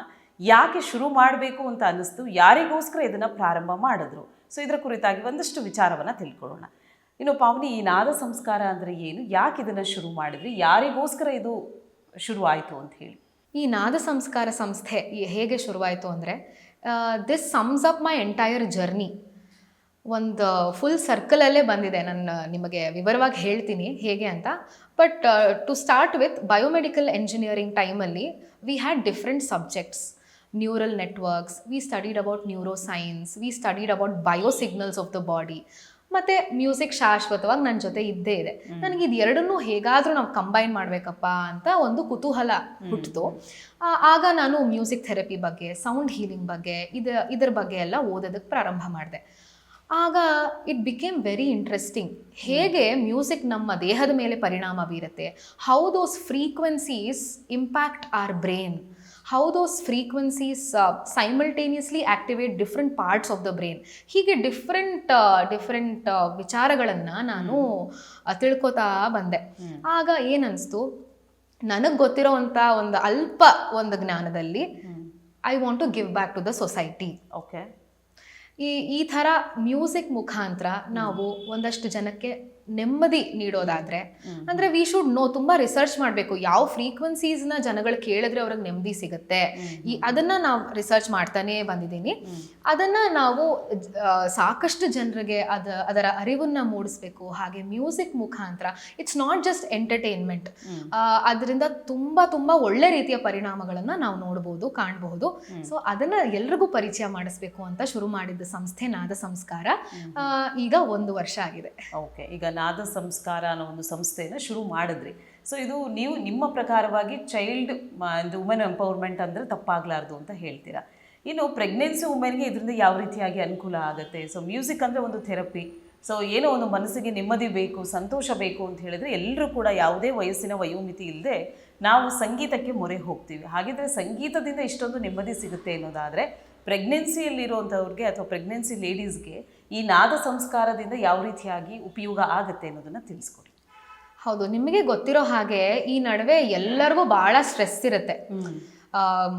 A: ಯಾಕೆ ಶುರು ಮಾಡಬೇಕು ಅಂತ ಅನ್ನಿಸ್ತು, ಯಾರಿಗೋಸ್ಕರ ಇದನ್ನು ಪ್ರಾರಂಭ ಮಾಡಿದ್ರು? ಸೊ ಇದರ ಕುರಿತಾಗಿ ಒಂದಷ್ಟು ವಿಚಾರವನ್ನು ತಿಳ್ಕೊಳ್ಳೋಣ. ಇನ್ನು ಪಾವನಿ, ಈ ನಾದ ಸಂಸ್ಕಾರ ಅಂದರೆ ಏನು, ಯಾಕೆ ಇದನ್ನು ಶುರು ಮಾಡಿದ್ರಿ, ಯಾರಿಗೋಸ್ಕರ ಇದು ಶುರು ಆಯಿತು ಅಂತ ಹೇಳಿ?
B: ಈ ನಾದ ಸಂಸ್ಕಾರ ಸಂಸ್ಥೆ ಹೇಗೆ ಶುರುವಾಯಿತು ಅಂದರೆ, this sums up my entire journey. ಒಂದು ಫುಲ್ ಸರ್ಕಲಲ್ಲೇ ಬಂದಿದೆ. ನಾನು ನಿಮಗೆ ವಿವರವಾಗಿ ಹೇಳ್ತೀನಿ ಹೇಗೆ ಅಂತ. But to start with, biomedical engineering ಟೈಮಲ್ಲಿ we had different subjects. Neural networks, we studied about neuro science, we studied about bio signals of the body, ಮತ್ತು ಮ್ಯೂಸಿಕ್ ಶಾಶ್ವತವಾಗಿ ನನ್ನ ಜೊತೆ ಇದ್ದೇ ಇದೆ. ನನಗೆ ಇದು ಎರಡನ್ನೂ ಹೇಗಾದರೂ ನಾವು ಕಂಬೈನ್ ಮಾಡಬೇಕಪ್ಪ ಅಂತ ಒಂದು ಕುತೂಹಲ ಹುಟ್ಟಿತು. ಆಗ ನಾನು ಮ್ಯೂಸಿಕ್ ಥೆರಪಿ ಬಗ್ಗೆ, ಸೌಂಡ್ ಹೀಲಿಂಗ್ ಬಗ್ಗೆ, ಇದರ ಬಗ್ಗೆ ಎಲ್ಲ ಓದೋದಕ್ಕೆ ಪ್ರಾರಂಭ ಮಾಡಿದೆ. ಆಗ ಇಟ್ ಬಿಕೇಮ್ ವೆರಿ ಇಂಟ್ರೆಸ್ಟಿಂಗ್. ಹೇಗೆ ಮ್ಯೂಸಿಕ್ ನಮ್ಮ ದೇಹದ ಮೇಲೆ ಪರಿಣಾಮ ಬೀರುತ್ತೆ, how those frequencies impact our brain, how those frequencies simultaneously activate different parts of the brain. ಹೀಗೆ ಡಿಫ್ರೆಂಟ್ ವಿಚಾರಗಳನ್ನು ನಾನು ತಿಳ್ಕೊತಾ ಬಂದೆ. ಆಗ ಏನನ್ನಿಸ್ತು, ನನಗೆ ಗೊತ್ತಿರೋವಂಥ ಒಂದು ಅಲ್ಪ ಒಂದು ಜ್ಞಾನದಲ್ಲಿ I want to give back to the society.
A: Okay.
B: ಈ ಥರ ಮ್ಯೂಸಿಕ್ ಮುಖಾಂತರ ನಾವು ಒಂದಷ್ಟು ಜನಕ್ಕೆ ನೆಮ್ಮದಿ ನೀಡೋದಾದ್ರೆ, ಅಂದ್ರೆ ವಿ ಶುಡ್ ನೋ, ತುಂಬಾ ರಿಸರ್ಚ್ ಮಾಡಬೇಕು ಯಾವ ಫ್ರೀಕ್ವೆನ್ಸೀಸ್ನ ಜನಗಳು ಕೇಳಿದ್ರೆ ಅವ್ರಿಗೆ ನೆಮ್ಮದಿ ಸಿಗುತ್ತೆ. ಅದನ್ನ ನಾವು ರಿಸರ್ಚ್ ಮಾಡ್ತಾನೆ ಬಂದಿದ್ದೀನಿ. ಅದನ್ನ ನಾವು ಸಾಕಷ್ಟು ಜನರಿಗೆ ಅದರ ಅರಿವನ್ನ ಮೂಡಿಸ್ಬೇಕು. ಹಾಗೆ ಮ್ಯೂಸಿಕ್ ಮುಖಾಂತರ ಇಟ್ಸ್ ನಾಟ್ ಜಸ್ಟ್ ಎಂಟರ್ಟೈನ್ಮೆಂಟ್, ಅದರಿಂದ ತುಂಬಾ ಒಳ್ಳೆ ರೀತಿಯ ಪರಿಣಾಮಗಳನ್ನ ನಾವು ನೋಡಬಹುದು, ಕಾಣಬಹುದು. ಸೊ ಅದನ್ನ ಎಲ್ರಿಗೂ ಪರಿಚಯ ಮಾಡಿಸ್ಬೇಕು ಅಂತ ಶುರು ಮಾಡಿದ್ದ ಸಂಸ್ಥೆ ನಾದ ಸಂಸ್ಕಾರ. ಈಗ 1 ವರ್ಷ ಆಗಿದೆ.
A: ಓಕೆ. ಈಗ ನಾದ ಸಂಸ್ಕಾರ ಅನ್ನೋ ಒಂದು ಸಂಸ್ಥೆಯನ್ನು ಶುರು ಮಾಡಿದ್ರಿ. ಸೊ ಇದು ನೀವು ನಿಮ್ಮ ಪ್ರಕಾರವಾಗಿ ಚೈಲ್ಡ್ ವುಮೆನ್ ಎಂಪವರ್ಮೆಂಟ್ ಅಂದರೆ ತಪ್ಪಾಗಲಾರ್ದು ಅಂತ ಹೇಳ್ತೀರಾ. ಇನ್ನು ಪ್ರೆಗ್ನೆನ್ಸಿ ವುಮೆನ್ಗೆ ಇದರಿಂದ ಯಾವ ರೀತಿಯಾಗಿ ಅನುಕೂಲ ಆಗುತ್ತೆ? ಸೊ ಮ್ಯೂಸಿಕ್ ಅಂದರೆ ಒಂದು ಥೆರಪಿ. ಸೊ ಏನೋ ಒಂದು ಮನಸ್ಸಿಗೆ ನೆಮ್ಮದಿ ಬೇಕು, ಸಂತೋಷ ಬೇಕು ಅಂತ ಹೇಳಿದರೆ ಎಲ್ಲರೂ ಕೂಡ ಯಾವುದೇ ವಯಸ್ಸಿನ ವಯೋಮಿತಿ ಇಲ್ಲದೆ ನಾವು ಸಂಗೀತಕ್ಕೆ ಮೊರೆ ಹೋಗ್ತೀವಿ. ಹಾಗಿದ್ರೆ ಸಂಗೀತದಿಂದ ಇಷ್ಟೊಂದು ನೆಮ್ಮದಿ ಸಿಗುತ್ತೆ ಅನ್ನೋದಾದರೆ ಪ್ರೆಗ್ನೆನ್ಸಿಯಲ್ಲಿರುವಂಥವ್ರಿಗೆ ಅಥವಾ ಪ್ರೆಗ್ನೆನ್ಸಿ ಲೇಡೀಸ್ಗೆ ಈ ನಾದ ಸಂಸ್ಕಾರದಿಂದ ಯಾವ ರೀತಿಯಾಗಿ ಉಪಯೋಗ ಆಗುತ್ತೆ ಅನ್ನೋದನ್ನು ತಿಳಿಸ್ಕೊಡಿ.
B: ಹೌದು, ನಿಮಗೆ ಗೊತ್ತಿರೋ ಹಾಗೆ ಈ ನಡುವೆ ಎಲ್ಲರಿಗೂ ಭಾಳ ಸ್ಟ್ರೆಸ್ ಇರುತ್ತೆ.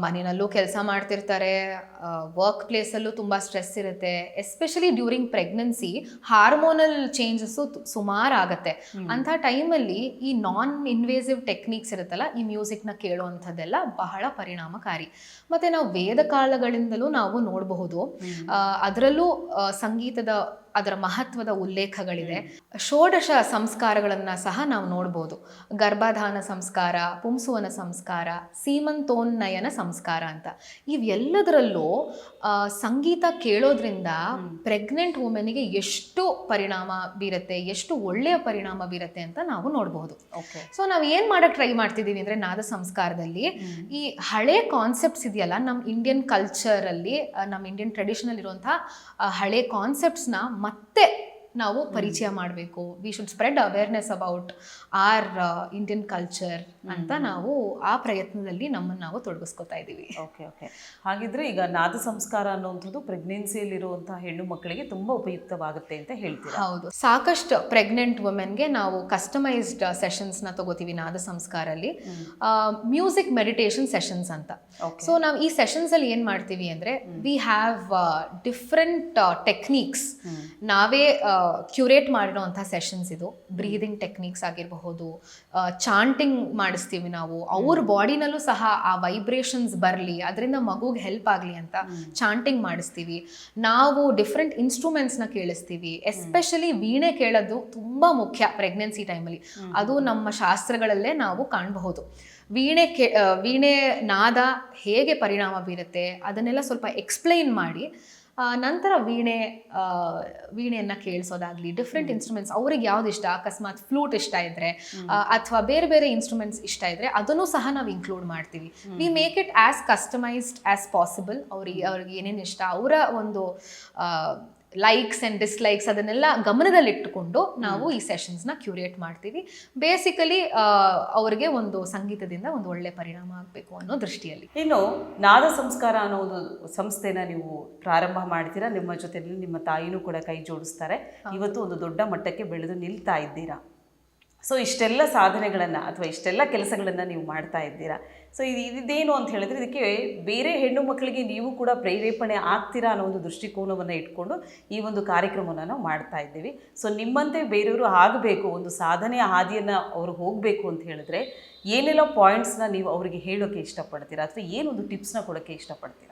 B: ಮನೆಯಲ್ಲೂ ಕೆಲಸ ಮಾಡ್ತಿರ್ತಾರೆ, ವರ್ಕ್ ಪ್ಲೇಸಲ್ಲೂ ತುಂಬ ಸ್ಟ್ರೆಸ್ ಇರುತ್ತೆ. Especially during pregnancy hormonal changes ಸುಮಾರು ಆಗುತ್ತೆ. ಅಂಥ ಟೈಮಲ್ಲಿ ಈ ನಾನ್ ಇನ್ವೇಸಿವ್ ಟೆಕ್ನಿಕ್ಸ್ ಇರುತ್ತಲ್ಲ, ಈ ಮ್ಯೂಸಿಕ್ನ ಕೇಳುವಂಥದ್ದೆಲ್ಲ ಬಹಳ ಪರಿಣಾಮಕಾರಿ. ಮತ್ತು ನಾವು ವೇದ ಕಾಲಗಳಿಂದಲೂ ನಾವು ನೋಡಬಹುದು, ಅದರಲ್ಲೂ ಅದರ ಮಹತ್ವದ ಉಲ್ಲೇಖಗಳಿದೆ. ಷೋಡಶ ಸಂಸ್ಕಾರಗಳನ್ನು ಸಹ ನಾವು ನೋಡ್ಬೋದು. ಗರ್ಭಧಾನ ಸಂಸ್ಕಾರ, ಪುಂಸುವನ ಸಂಸ್ಕಾರ, ಸೀಮಂತೋನ್ನಯನ ಸಂಸ್ಕಾರ ಅಂತ. ಇವೆಲ್ಲದರಲ್ಲೂ ಸಂಗೀತ ಕೇಳೋದ್ರಿಂದ ಪ್ರೆಗ್ನೆಂಟ್ ವುಮೆನ್ಗೆ ಎಷ್ಟು ಪರಿಣಾಮ ಬೀರುತ್ತೆ, ಎಷ್ಟು ಒಳ್ಳೆಯ ಪರಿಣಾಮ ಬೀರುತ್ತೆ ಅಂತ ನಾವು ನೋಡಬಹುದು. ಸೊ ನಾವು ಏನು ಮಾಡಕ್ಕೆ ಟ್ರೈ ಮಾಡ್ತಿದ್ದೀವಿ ಅಂದರೆ, ನಾದ ಸಂಸ್ಕಾರದಲ್ಲಿ ಈ ಹಳೆ ಕಾನ್ಸೆಪ್ಟ್ಸ್ ಇದೆಯಲ್ಲ, ನಮ್ಮ ಇಂಡಿಯನ್ ಕಲ್ಚರಲ್ಲಿ, ನಮ್ಮ ಇಂಡಿಯನ್ ಟ್ರೆಡಿಷನಲ್ ಇರುವಂಥ ಹಳೆ ಕಾನ್ಸೆಪ್ಟ್ಸ್ನ ಮತ್ತೆ ನಾವು ಪರಿಚಯ ಮಾಡಬೇಕು. We should spread awareness about our Indian culture ಅಂತ ನಾವು ಆ ಪ್ರಯತ್ನದಲ್ಲಿ ನಮ್ಮನ್ನು ನಾವು ತೊಡಗಿಸ್ಕೊತಾ ಇದ್ದೀವಿ.
A: ಓಕೆ. ಹಾಗಿದ್ರೆ ಈಗ ನಾದ ಸಂಸ್ಕಾರ ಅನ್ನುವಂಥದ್ದು ಪ್ರೆಗ್ನೆನ್ಸಿಯಲ್ಲಿರುವಂಥ ಹೆಣ್ಣು ಮಕ್ಕಳಿಗೆ ತುಂಬ ಉಪಯುಕ್ತವಾಗುತ್ತೆ ಅಂತ ಹೇಳ್ತೀವಿ.
B: ಹೌದು, ಸಾಕಷ್ಟು ಪ್ರೆಗ್ನೆಂಟ್ ವುಮೆನ್ಗೆ ನಾವು ಕಸ್ಟಮೈಸ್ಡ್ ಸೆಷನ್ಸ್ನ ತಗೋತೀವಿ ನಾದ ಸಂಸ್ಕಾರಲ್ಲಿ. ಮ್ಯೂಸಿಕ್ ಮೆಡಿಟೇಷನ್ ಸೆಷನ್ಸ್ ಅಂತ. ಸೊ ನಾವು ಈ ಸೆಷನ್ಸಲ್ಲಿ ಏನು ಮಾಡ್ತೀವಿ ಅಂದರೆ, ವಿ ಹ್ಯಾವ್ ಡಿಫ್ರೆಂಟ್ ಟೆಕ್ನಿಕ್ಸ್. ನಾವೇ ಕ್ಯೂರೇಟ್ ಮಾಡಿರೋಂಥ ಸೆಷನ್ಸ್ ಇದು. ಬ್ರೀದಿಂಗ್ ಟೆಕ್ನಿಕ್ಸ್ ಆಗಿರಬಹುದು, ಚಾಂಟಿಂಗ್ ಮಾಡಿಸ್ತೀವಿ ನಾವು. ಅವ್ರ ಬಾಡಿನಲ್ಲೂ ಸಹ ಆ ವೈಬ್ರೇಷನ್ಸ್ ಬರಲಿ, ಅದರಿಂದ ಮಗುಗೆ ಹೆಲ್ಪ್ ಆಗಲಿ ಅಂತ ಚಾಂಟಿಂಗ್ ಮಾಡಿಸ್ತೀವಿ. ನಾವು ಡಿಫ್ರೆಂಟ್ ಇನ್ಸ್ಟ್ರೂಮೆಂಟ್ಸ್ನ ಕೇಳಿಸ್ತೀವಿ. ಎಸ್ಪೆಷಲಿ ವೀಣೆ ಕೇಳೋದು ತುಂಬ ಮುಖ್ಯ ಪ್ರೆಗ್ನೆನ್ಸಿ ಟೈಮಲ್ಲಿ. ಅದು ನಮ್ಮ ಶಾಸ್ತ್ರಗಳಲ್ಲೇ ನಾವು ಕಾಣಬಹುದು. ವೀಣೆ ನಾದ ಹೇಗೆ ಪರಿಣಾಮ ಬೀರುತ್ತೆ ಅದನ್ನೆಲ್ಲ ಸ್ವಲ್ಪ ಎಕ್ಸ್ಪ್ಲೈನ್ ಮಾಡಿ, ನಂತರ ವೀಣೆಯನ್ನು ಕೇಳಿಸೋದಾಗ್ಲಿ, ಡಿಫ್ರೆಂಟ್ ಇನ್ಸ್ಟ್ರೂಮೆಂಟ್ಸ್ ಅವ್ರಿಗೆ ಯಾವ್ದು ಇಷ್ಟ, ಅಕಸ್ಮಾತ್ ಫ್ಲೂಟ್ ಇಷ್ಟ ಇದ್ರೆ ಅಥವಾ ಬೇರೆ ಇನ್ಸ್ಟ್ರೂಮೆಂಟ್ಸ್ ಇಷ್ಟ ಇದ್ರೆ ಅದನ್ನು ಸಹ ನಾವು ಇನ್ಕ್ಲೂಡ್ ಮಾಡ್ತೀವಿ. We make it as customised as possible. ಅವ್ರಿಗೆ ಏನೇನು ಇಷ್ಟ, ಅವರ ಒಂದು ಲೈಕ್ಸ್ ಆ್ಯಂಡ್ ಡಿಸ್ಲೈಕ್ಸ್ ಅದನ್ನೆಲ್ಲ ಗಮನದಲ್ಲಿಟ್ಟುಕೊಂಡು ನಾವು ಈ ಸೆಷನ್ಸ್ನ ಕ್ಯೂರೇಟ್ ಮಾಡ್ತೀವಿ. ಬೇಸಿಕಲಿ ಅವರಿಗೆ ಒಂದು ಸಂಗೀತದಿಂದ ಒಂದು ಒಳ್ಳೆ ಪರಿಣಾಮ ಆಗಬೇಕು ಅನ್ನೋ ದೃಷ್ಟಿಯಲ್ಲಿ.
A: ಇನ್ನು ನಾದ ಸಂಸ್ಕಾರ ಅನ್ನೋ ಒಂದು ಸಂಸ್ಥೆನ ನೀವು ಪ್ರಾರಂಭ ಮಾಡ್ತೀರಾ, ನಿಮ್ಮ ಜೊತೆಯಲ್ಲಿ ನಿಮ್ಮ ತಾಯಿನೂ ಕೂಡ ಕೈ ಜೋಡಿಸ್ತಾರೆ. ಇವತ್ತು ಒಂದು ದೊಡ್ಡ ಮಟ್ಟಕ್ಕೆ ಬೆಳೆದು ನಿಲ್ತಾ ಇದ್ದೀರಾ. ಸೊ ಇಷ್ಟೆಲ್ಲ ಸಾಧನೆಗಳನ್ನು ಅಥವಾ ಇಷ್ಟೆಲ್ಲ ಕೆಲಸಗಳನ್ನು ನೀವು ಮಾಡ್ತಾ ಇದ್ದೀರಾ. ಸೊ ಇದೇನು ಅಂತ ಹೇಳಿದ್ರೆ, ಇದಕ್ಕೆ ಬೇರೆ ಹೆಣ್ಣು ಮಕ್ಕಳಿಗೆ ನೀವು ಕೂಡ ಪ್ರೇರೇಪಣೆ ಆಗ್ತೀರಾ ಅನ್ನೋ ಒಂದು ದೃಷ್ಟಿಕೋನವನ್ನು ಇಟ್ಕೊಂಡು ಈ ಒಂದು ಕಾರ್ಯಕ್ರಮವನ್ನು ನಾವು ಮಾಡ್ತಾ ಇದ್ದೀವಿ. ಸೊ ನಿಮ್ಮಂತೆ ಬೇರೆಯವರು ಆಗಬೇಕು, ಒಂದು ಸಾಧನೆಯ ಹಾದಿಯನ್ನು ಅವರು ಹೋಗಬೇಕು ಅಂತ ಹೇಳಿದ್ರೆ ಏನೆಲ್ಲ ಪಾಯಿಂಟ್ಸ್ನ ನೀವು ಅವರಿಗೆ ಹೇಳೋಕ್ಕೆ ಇಷ್ಟಪಡ್ತೀರಾ, ಅಥವಾ ಏನೊಂದು ಟಿಪ್ಸ್ನ ಕೊಡೋಕ್ಕೆ ಇಷ್ಟಪಡ್ತೀರಾ?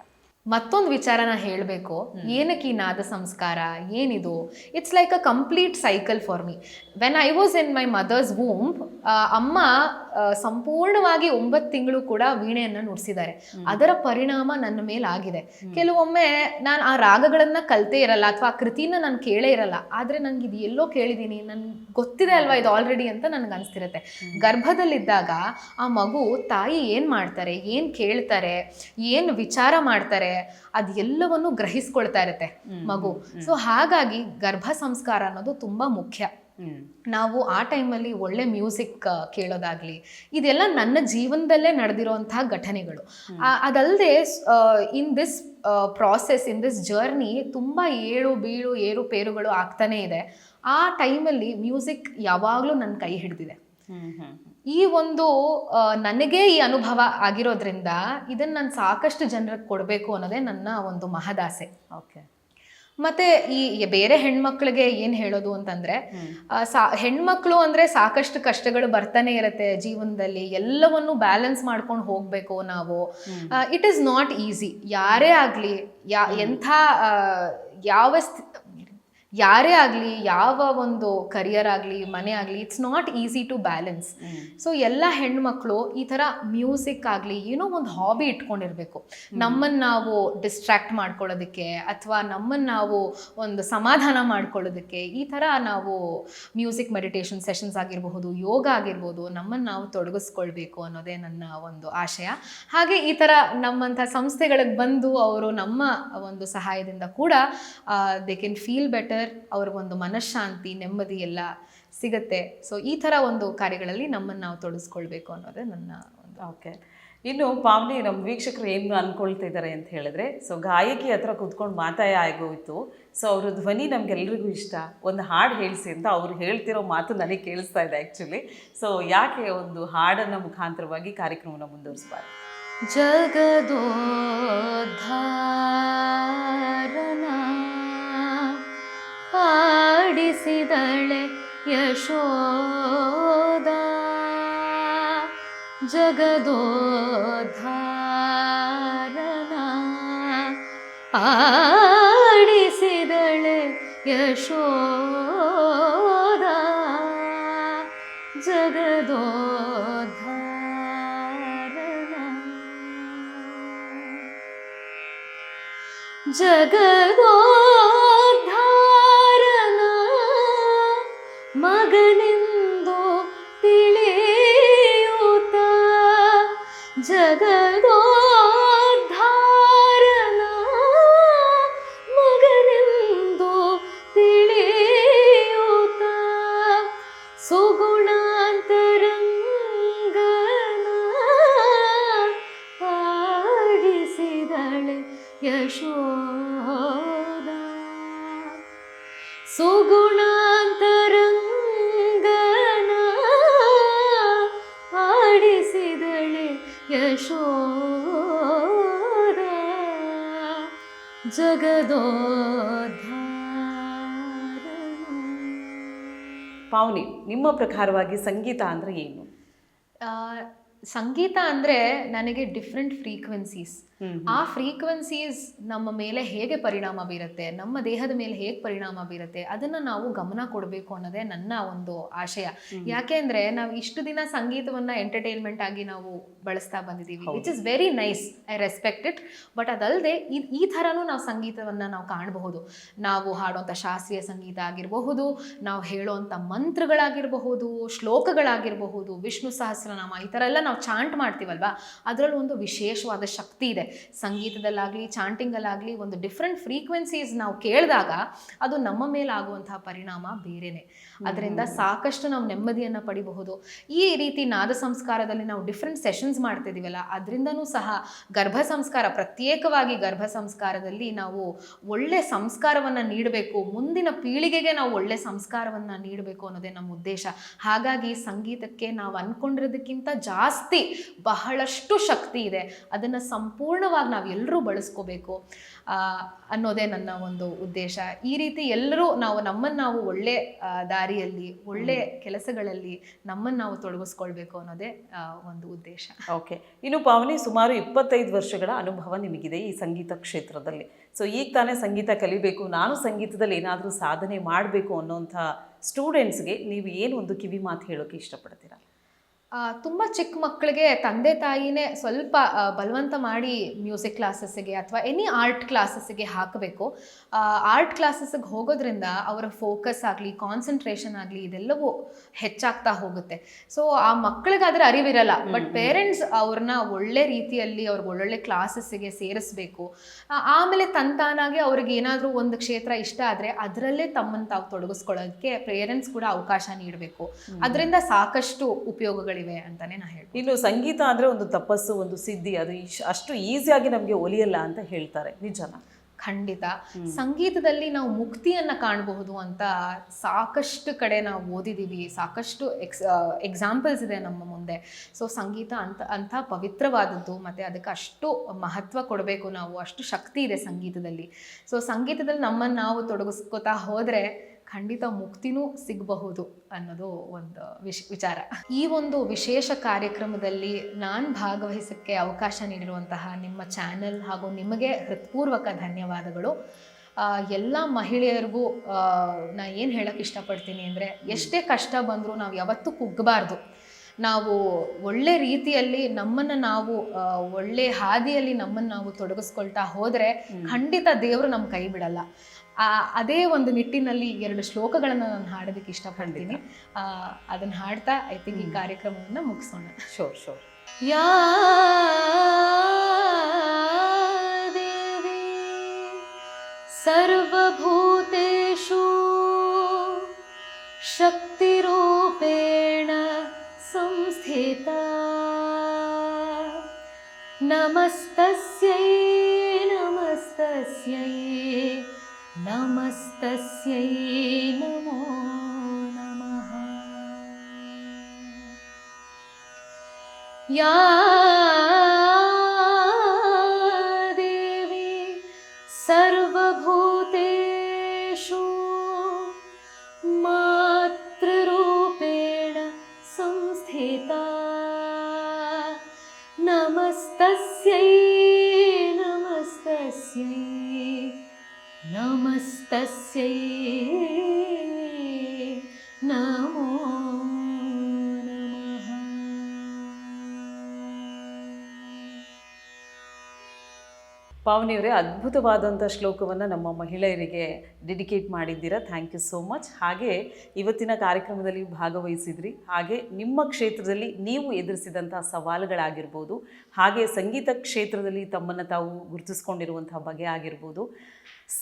B: ಮತ್ತೊಂದು ವಿಚಾರನ ಹೇಳಬೇಕು. ಏನಕ್ಕೆ ಈ ನಾದ ಸಂಸ್ಕಾರ ಏನಿದು? It's like a complete cycle for me. When I was in my mother's womb, ಅಮ್ಮ ಸಂಪೂರ್ಣವಾಗಿ 9 ತಿಂಗಳು ಕೂಡ ವೀಣೆಯನ್ನು ನುಡಿಸಿದ್ದಾರೆ. ಅದರ ಪರಿಣಾಮ ನನ್ನ ಮೇಲೆ ಆಗಿದೆ. ಕೆಲವೊಮ್ಮೆ ನಾನು ಆ ರಾಗಗಳನ್ನ ಕಲ್ತೇ ಇರಲ್ಲ ಅಥವಾ ಆ ಕೃತಿನ ನಾನು ಕೇಳೇ ಇರಲ್ಲ, ಆದರೆ ನನಗೆ ಇದು ಎಲ್ಲೋ ಕೇಳಿದ್ದೀನಿ, ನನ್ಗೆ ಗೊತ್ತಿದೆ ಅಲ್ವಾ ಇದು ಆಲ್ರೆಡಿ ಅಂತ ನನಗೆ ಅನಿಸ್ತಿರುತ್ತೆ. ಗರ್ಭದಲ್ಲಿದ್ದಾಗ ಆ ಮಗು ತಾಯಿ ಏನು ಮಾಡ್ತಾರೆ, ಏನು ಕೇಳ್ತಾರೆ, ಏನು ವಿಚಾರ ಮಾಡ್ತಾರೆ, ಅದೆಲ್ಲವನ್ನು ಗ್ರಹಿಸ್ಕೊಳ್ತಾ ಇರುತ್ತೆ ಮಗು. ಸೊ ಹಾಗಾಗಿ ಗರ್ಭ ಸಂಸ್ಕಾರ ಅನ್ನೋದು ತುಂಬಾ ಮುಖ್ಯ ನಾವು ಆ ಟೈಮಲ್ಲಿ ಒಳ್ಳೆ ಮ್ಯೂಸಿಕ್ ಕೇಳೋದಾಗ್ಲಿ, ಇದೆಲ್ಲ ನನ್ನ ಜೀವನದಲ್ಲೇ ನಡೆದಿರೋಂತಹ ಘಟನೆಗಳು. ಅದಲ್ಲದೆ in this process, in this journey ತುಂಬ ಏಳು ಬೀಳು ಏರುಪೇರುಗಳು ಆಗ್ತಾನೇ ಇದೆ. ಆ ಟೈಮಲ್ಲಿ ಮ್ಯೂಸಿಕ್ ಯಾವಾಗಲೂ ನನ್ನ ಕೈ ಹಿಡಿದಿದೆ. ಈ ಒಂದು ನನಗೆ ಈ ಅನುಭವ ಆಗಿರೋದ್ರಿಂದ ಇದನ್ನು ನಾನು ಸಾಕಷ್ಟು ಜನರಿಗೆ ಕೊಡಬೇಕು ಅನ್ನೋದೇ ನನ್ನ ಒಂದು ಮಹದಾಸೆ.
A: ಓಕೆ.
B: ಮತ್ತೆ ಈ ಬೇರೆ ಹೆಣ್ಮಕ್ಳಿಗೆ ಏನು ಹೇಳೋದು ಅಂತಂದ್ರೆ, ಹೆಣ್ಮಕ್ಳು ಅಂದ್ರೆ ಸಾಕಷ್ಟು ಕಷ್ಟಗಳು ಬರ್ತಾನೆ ಇರುತ್ತೆ ಜೀವನದಲ್ಲಿ, ಎಲ್ಲವನ್ನು ಬ್ಯಾಲೆನ್ಸ್ ಮಾಡ್ಕೊಂಡು ಹೋಗ್ಬೇಕು ನಾವು. It is not easy. ಯಾರೇ ಆಗಲಿ, ಎಂಥ ಯಾರೇ ಆಗಲಿ, ಯಾವ ಒಂದು ಕರಿಯರ್ ಆಗಲಿ, ಮನೆ ಆಗಲಿ, it's not easy to balance. So ಎಲ್ಲ ಹೆಣ್ಮಕ್ಳು ಈ ಥರ ಮ್ಯೂಸಿಕ್ ಆಗಲಿ ಏನೋ ಒಂದು ಹಾಬಿ ಇಟ್ಕೊಂಡಿರ್ಬೇಕು. ನಮ್ಮನ್ನು ನಾವು ಡಿಸ್ಟ್ರ್ಯಾಕ್ಟ್ ಮಾಡ್ಕೊಳ್ಳೋದಕ್ಕೆ ಅಥವಾ ನಮ್ಮನ್ನು ನಾವು ಒಂದು ಸಮಾಧಾನ ಮಾಡ್ಕೊಳ್ಳೋದಕ್ಕೆ ಈ ಥರ ನಾವು ಮ್ಯೂಸಿಕ್ ಮೆಡಿಟೇಷನ್ ಸೆಷನ್ಸ್ ಆಗಿರಬಹುದು, ಯೋಗ ಆಗಿರ್ಬೋದು, ನಮ್ಮನ್ನು ನಾವು ತೊಡಗಿಸ್ಕೊಳ್ಬೇಕು ಅನ್ನೋದೇ ನನ್ನ ಒಂದು ಆಶಯ. ಹಾಗೆ ಈ ಥರ ನಮ್ಮಂಥ ಸಂಸ್ಥೆಗಳಿಗೆ ಬಂದು ಅವರು ನಮ್ಮ ಒಂದು ಸಹಾಯದಿಂದ ಕೂಡ ದೇ ಕ್ಯಾನ್ ಫೀಲ್ ಬೆಟರ್, ಅವ್ರಿಗೊಂದು ಮನಃಶಾಂತಿ, ನೆಮ್ಮದಿ ಎಲ್ಲ ಸಿಗುತ್ತೆ. ಸೊ ಈ ಥರ ಒಂದು ಕಾರ್ಯಗಳಲ್ಲಿ ನಮ್ಮನ್ನು ನಾವು ತೊಡಗಿಸ್ಕೊಳ್ಬೇಕು ಅನ್ನೋದೇ ನನ್ನ ಒಂದು.
A: ಓಕೆ. ಇನ್ನು ಪಾವನಿ, ನಮ್ಮ ವೀಕ್ಷಕರು ಏನು ಅಂದ್ಕೊಳ್ತಾ ಇದ್ದಾರೆ ಅಂತ ಹೇಳಿದ್ರೆ, ಸೊ ಗಾಯಕಿ ಹತ್ರ ಕೂತ್ಕೊಂಡು ಮಾತಾಯ ಆಗೋಯ್ತು. ಸೊ ಅವ್ರ ಧ್ವನಿ ನಮ್ಗೆಲ್ರಿಗೂ ಇಷ್ಟ, ಒಂದು ಹಾಡು ಹೇಳಿಸಿ ಅಂತ ಅವ್ರು ಹೇಳ್ತಿರೋ ಮಾತು ನನಗೆ ಕೇಳಿಸ್ತಾ ಇದೆ ಆ್ಯಕ್ಚುಲಿ. ಸೊ ಯಾಕೆ ಒಂದು ಹಾಡನ್ನು ಮುಖಾಂತರವಾಗಿ ಕಾರ್ಯಕ್ರಮನ ಮುಂದುವರಿಸಬಾರ್ದು?
B: ಆಡಿಸಿದಳೆ ಯಶೋದ, ಜಗದೋದ್ಧಾರನ ಆಡಿಸಿದಳೆ ಯಶೋದ, ಜಗದೋದ್ಧಾರನ ಜಗದೋದ್ಧಾರನ ಮಗನೆಂದು ತಿಳಿಯೂತ, ಜಗದೋದ್ಧಾರನ ಮಗನೆಂದು ತಿಳಿಯೂತ, ಸುಗುಣಾಂತರಂಗನ ಆಡಿಸಿದಳೆ ಯಶೋದ, ಸುಗುಣಾಂತರಂಗನ ಆಡಿಸಿದಳೆ ಯಶೋದ, ಜಗದೋದ್ಧಾರನ.
A: ಪಾವನಿ, ನಿಮ್ಮ ಪ್ರಕಾರವಾಗಿ ಸಂಗೀತ ಅಂದರೆ ಏನು?
B: ಸಂಗೀತ ಅಂದರೆ ನನಗೆ ಡಿಫ್ರೆಂಟ್ ಫ್ರೀಕ್ವೆನ್ಸೀಸ್. ಆ ಫ್ರೀಕ್ವೆನ್ಸೀಸ್ ನಮ್ಮ ಮೇಲೆ ಹೇಗೆ ಪರಿಣಾಮ ಬೀರುತ್ತೆ, ನಮ್ಮ ದೇಹದ ಮೇಲೆ ಹೇಗೆ ಪರಿಣಾಮ ಬೀರುತ್ತೆ, ಅದನ್ನು ನಾವು ಗಮನ ಕೊಡಬೇಕು ಅನ್ನೋದೇ ನನ್ನ ಒಂದು ಆಶಯ. ಯಾಕೆ ಅಂದರೆ ನಾವು ಇಷ್ಟು ದಿನ ಸಂಗೀತವನ್ನು ಎಂಟರ್ಟೈನ್ಮೆಂಟ್ ಆಗಿ ನಾವು ಬಳಸ್ತಾ ಬಂದಿದ್ದೀವಿ, which is very nice, I respect it. But ಅದಲ್ಲದೆ ಈ ಥರನೂ ನಾವು ಸಂಗೀತವನ್ನು ನಾವು ಕಾಣಬಹುದು. ನಾವು ಹಾಡುವಂಥ ಶಾಸ್ತ್ರೀಯ ಸಂಗೀತ ಆಗಿರಬಹುದು, ನಾವು ಹೇಳೋವಂಥ ಮಂತ್ರಗಳಾಗಿರಬಹುದು, ಶ್ಲೋಕಗಳಾಗಿರಬಹುದು, ವಿಷ್ಣು ಸಹಸ್ರನಾಮ, ಈ ಥರ ಎಲ್ಲ ನಾವು ಚಾಂಟ್ ಮಾಡ್ತೀವಲ್ವಾ, ಅದರಲ್ಲಿ ಒಂದು ವಿಶೇಷವಾದ ಶಕ್ತಿ ಇದೆ. ಸಂಗೀತದಲ್ಲಾಗಲಿ ಚಾಂಟಿಂಗಲ್ಲಾಗಲಿ ಒಂದು ಡಿಫ್ರೆಂಟ್ ಫ್ರೀಕ್ವೆನ್ಸೀಸ್ ನಾವು ಕೇಳಿದಾಗ ಅದು ನಮ್ಮ ಮೇಲೆ ಆಗುವಂತಹ ಪರಿಣಾಮ ಬೇರೆನೆ. ಅದರಿಂದ ಸಾಕಷ್ಟು ನಾವು ನೆಮ್ಮದಿಯನ್ನು ಪಡಿಬಹುದು. ಈ ರೀತಿ ನಾದ ಸಂಸ್ಕಾರದಲ್ಲಿ ನಾವು ಡಿಫ್ರೆಂಟ್ ಸೆಷನ್ಸ್ ಮಾಡ್ತಿದ್ದೀವಲ್ಲ, ಅದರಿಂದನೂ ಸಹ ಗರ್ಭ ಸಂಸ್ಕಾರ, ಪ್ರತ್ಯೇಕವಾಗಿ ಗರ್ಭ ಸಂಸ್ಕಾರದಲ್ಲಿ ನಾವು ಒಳ್ಳೆ ಸಂಸ್ಕಾರವನ್ನು ನೀಡಬೇಕು, ಮುಂದಿನ ಪೀಳಿಗೆಗೆ ನಾವು ಒಳ್ಳೆ ಸಂಸ್ಕಾರವನ್ನು ನೀಡಬೇಕು ಅನ್ನೋದೇ ನಮ್ಮ ಉದ್ದೇಶ. ಹಾಗಾಗಿ ಸಂಗೀತಕ್ಕೆ ನಾವು ಅಂದ್ಕೊಂಡಿರೋದಕ್ಕಿಂತ ಜಾಸ್ತಿ ಬಹಳಷ್ಟು ಶಕ್ತಿ ಇದೆ. ಅದನ್ನು ಸಂಪೂರ್ಣವಾಗಿ ನಾವು ಎಲ್ಲರೂ ಬಳಸ್ಕೋಬೇಕು ಅನ್ನೋದೇ ನನ್ನ ಒಂದು ಉದ್ದೇಶ. ಈ ರೀತಿ ಎಲ್ಲರೂ ನಮ್ಮನ್ನು ನಾವು ಒಳ್ಳೆ ದಾರಿಯಲ್ಲಿ, ಒಳ್ಳೆ ಕೆಲಸಗಳಲ್ಲಿ ನಮ್ಮನ್ನು ನಾವು ತೊಡಗಿಸ್ಕೊಳ್ಬೇಕು ಅನ್ನೋದೇ ಒಂದು ಉದ್ದೇಶ.
A: ಓಕೆ. ಇನ್ನು ಪಾವನಿ, ಸುಮಾರು 25 ವರ್ಷಗಳ ಅನುಭವ ನಿಮಗಿದೆ ಈ ಸಂಗೀತ ಕ್ಷೇತ್ರದಲ್ಲಿ. ಸೊ ಈಗ ತಾನೇ ಸಂಗೀತ ಕಲಿಬೇಕು, ನಾನು ಸಂಗೀತದಲ್ಲಿ ಏನಾದರೂ ಸಾಧನೆ ಮಾಡಬೇಕು ಅನ್ನೋಂಥ ಸ್ಟೂಡೆಂಟ್ಸ್ಗೆ ನೀವು ಏನು ಒಂದು ಕಿವಿ ಮಾತು ಹೇಳೋಕ್ಕೆ ಇಷ್ಟಪಡ್ತೀರಾ?
B: ತುಂಬ ಚಿಕ್ಕ ಮಕ್ಕಳಿಗೆ ತಂದೆ ತಾಯಿನೇ ಸ್ವಲ್ಪ ಬಲವಂತ ಮಾಡಿ ಮ್ಯೂಸಿಕ್ ಕ್ಲಾಸಸ್ಸಿಗೆ ಅಥವಾ ಎನಿ ಆರ್ಟ್ ಕ್ಲಾಸಸ್ಸಿಗೆ ಹಾಕಬೇಕು. ಆರ್ಟ್ ಕ್ಲಾಸಸ್ಸಿಗೆ ಹೋಗೋದ್ರಿಂದ ಅವರ ಫೋಕಸ್ ಆಗಲಿ, ಕಾನ್ಸಂಟ್ರೇಷನ್ ಆಗಲಿ ಇದೆಲ್ಲವೂ ಹೆಚ್ಚಾಗ್ತಾ ಹೋಗುತ್ತೆ. ಸೊ ಆ ಮಕ್ಕಳಿಗೆ ಅದರ ಅರಿವಿರಲ್ಲ, ಬಟ್ ಪೇರೆಂಟ್ಸ್ ಅವ್ರನ್ನ ಒಳ್ಳೆ ರೀತಿಯಲ್ಲಿ ಅವ್ರಿಗೆ ಒಳ್ಳೊಳ್ಳೆ ಕ್ಲಾಸಸ್ಸಿಗೆ ಸೇರಿಸ್ಬೇಕು. ಆಮೇಲೆ ತಂತಾನಾಗಿ ಅವ್ರಿಗೆ ಏನಾದರೂ ಒಂದು ಕ್ಷೇತ್ರ ಇಷ್ಟ ಆದರೆ ಅದರಲ್ಲೇ ತಮ್ಮನ್ನು ತಾವು ತೊಡಗಿಸ್ಕೊಳ್ಳೋದಕ್ಕೆ ಪೇರೆಂಟ್ಸ್ ಕೂಡ ಅವಕಾಶ ನೀಡಬೇಕು. ಅದರಿಂದ ಸಾಕಷ್ಟು ಉಪಯೋಗಗಳಿವೆ ಅಂತಾನೆ ನಾ ಹೇಳ್ತೀನಿ.
A: ಇನ್ನು ಸಂಗೀತ ಅಂದರೆ ಒಂದು ತಪಸ್ಸು, ಒಂದು ಸಿದ್ಧಿ, ಅದು ಅಷ್ಟು ಈಸಿಯಾಗಿ ನಮಗೆ ಒಲಿಯಲ್ಲ ಅಂತ ಹೇಳ್ತಾರೆ, ನಿಜನಾ?
B: ಖಂಡಿತ. ಸಂಗೀತದಲ್ಲಿ ನಾವು ಮುಕ್ತಿಯನ್ನು ಕಾಣಬಹುದು ಅಂತ ಸಾಕಷ್ಟು ಕಡೆ ನಾವು ಓದಿದ್ದೀವಿ, ಸಾಕಷ್ಟು ಎಕ್ಸಾಂಪಲ್ಸ್ ಇದೆ ನಮ್ಮ ಮುಂದೆ. ಸೊ ಸಂಗೀತ ಅಂಥ ಪವಿತ್ರವಾದದ್ದು, ಮತ್ತು ಅದಕ್ಕೆ ಅಷ್ಟು ಮಹತ್ವ ಕೊಡಬೇಕು ನಾವು, ಅಷ್ಟು ಶಕ್ತಿ ಇದೆ ಸಂಗೀತದಲ್ಲಿ. ಸೊ ಸಂಗೀತದಲ್ಲಿ ನಮ್ಮನ್ನು ನಾವು ತೊಡಗಿಸ್ಕೋತಾ ಹೋದರೆ ಖಂಡಿತ ಮುಕ್ತಿನೂ ಸಿಗಬಹುದು ಅನ್ನೋದು ಒಂದು ವಿಚಾರ. ಈ ಒಂದು ವಿಶೇಷ ಕಾರ್ಯಕ್ರಮದಲ್ಲಿ ನಾನು ಭಾಗವಹಿಸೋಕ್ಕೆ ಅವಕಾಶ ನೀಡಿರುವಂತಹ ನಿಮ್ಮ ಚಾನೆಲ್ ಹಾಗೂ ನಿಮಗೆ ಹೃತ್ಪೂರ್ವಕ ಧನ್ಯವಾದಗಳು. ಎಲ್ಲ ಮಹಿಳೆಯರಿಗೂ ನಾ ಏನು ಹೇಳೋಕ್ಕೆ ಇಷ್ಟಪಡ್ತೀನಿ ಅಂದರೆ, ಎಷ್ಟೇ ಕಷ್ಟ ಬಂದರೂ ನಾವು ಯಾವತ್ತೂ ಕುಗ್ಗಬಾರ್ದು. ನಾವು ಒಳ್ಳೆ ರೀತಿಯಲ್ಲಿ ನಮ್ಮನ್ನು ನಾವು ಒಳ್ಳೆ ಹಾದಿಯಲ್ಲಿ ನಮ್ಮನ್ನು ನಾವು ತೊಡಗಿಸ್ಕೊಳ್ತಾ ಹೋದರೆ ಖಂಡಿತ ದೇವರು ನಮ್ಮ ಕೈ ಬಿಡಲ್ಲ. ಅದೇ ಒಂದು ನಿಟ್ಟಿನಲ್ಲಿ 2 ಶ್ಲೋಕಗಳನ್ನು ನಾನು ಹಾಡೋದಕ್ಕೆ ಇಷ್ಟಪಡ್ತೀನಿ. ಅದನ್ನು ಹಾಡ್ತಾ ಐ ಥಿಂಕ್ ಈ ಕಾರ್ಯಕ್ರಮವನ್ನು ಮುಗಿಸೋಣ.
A: ಶೋರ್.
B: ಯಾ ದೇವಿ ಸರ್ವಭೂತೇಷು ಶಕ್ತಿರೂಪೇಣ ಸಂಸ್ಥಿತಾ ನಮಸ್ತಸ್ಯೈ ನಮಸ್ತಸ್ಯೈ ನಮಸ್ತಸ್ಯೈ ನಮೋ ನಮಃ. ಯಾ ದೇವಿ ಸರ್ವಭೂತೇಷು ಮಾತೃರೂಪೇಣ ಸಂಸ್ಥಿತಾ ನಮಸ್ತಸ್ಯೈ ನಮಸ್ತಸ್ಯೈ ನಮಸ್ತಸ್ಯೈ ನಮೋ ನಮಃ.
A: ಪಾವನಿಯವರೇ, ಅದ್ಭುತವಾದಂಥ ಶ್ಲೋಕವನ್ನು ನಮ್ಮ ಮಹಿಳೆಯರಿಗೆ ಡೆಡಿಕೇಟ್ ಮಾಡಿದ್ದೀರಾ. Thank you so much. ಹಾಗೆ ಇವತ್ತಿನ ಕಾರ್ಯಕ್ರಮದಲ್ಲಿ ಭಾಗವಹಿಸಿದ್ರಿ, ಹಾಗೆ ನಿಮ್ಮ ಕ್ಷೇತ್ರದಲ್ಲಿ ನೀವು ಎದುರಿಸಿದಂಥ ಸವಾಲುಗಳಾಗಿರ್ಬೋದು, ಹಾಗೆ ಸಂಗೀತ ಕ್ಷೇತ್ರದಲ್ಲಿ ತಮ್ಮನ್ನು ತಾವು ಗುರುತಿಸ್ಕೊಂಡಿರುವಂಥ ಬಗೆ ಆಗಿರ್ಬೋದು,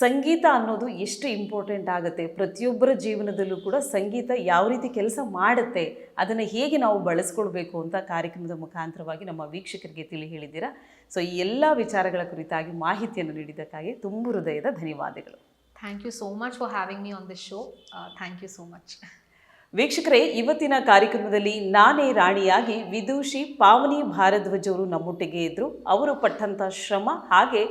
A: ಸಂಗೀತ ಅನ್ನೋದು ಎಷ್ಟು ಇಂಪಾರ್ಟೆಂಟ್ ಆಗುತ್ತೆ, ಪ್ರತಿಯೊಬ್ಬರ ಜೀವನದಲ್ಲೂ ಕೂಡ ಸಂಗೀತ ಯಾವ ರೀತಿ ಕೆಲಸ ಮಾಡುತ್ತೆ, ಅದನ್ನು ಹೇಗೆ ನಾವು ಬಳಸ್ಕೊಳ್ಬೇಕು ಅಂತ ಕಾರ್ಯಕ್ರಮದ ಮುಖಾಂತರವಾಗಿ ನಮ್ಮ ವೀಕ್ಷಕರಿಗೆ ತಿಳಿ ಹೇಳಿದ್ದೀರಾ. ಸೊ ಈ ಎಲ್ಲ ವಿಚಾರಗಳ ಕುರಿತಾಗಿ ಮಾಹಿತಿಯನ್ನು ನೀಡಿದ್ದಕ್ಕಾಗಿ ತುಂಬ ಹೃದಯದ ಧನ್ಯವಾದಗಳು.
B: Thank you so much for having me on this show. Thank you so much.
A: ವೀಕ್ಷಕರೇ, ಇವತ್ತಿನ ಕಾರ್ಯಕ್ರಮದಲ್ಲಿ ನಾನೇ ರಾಣಿಯಾಗಿ ವಿದೂಷಿ ಪಾವನಿ ಭಾರದ್ವಾಜ್ ಅವರು ನಮ್ಮೊಟ್ಟಿಗೆ ಇದ್ದರು. ಅವರು ಪಟ್ಟಂಥ ಶ್ರಮ, ಹಾಗೆ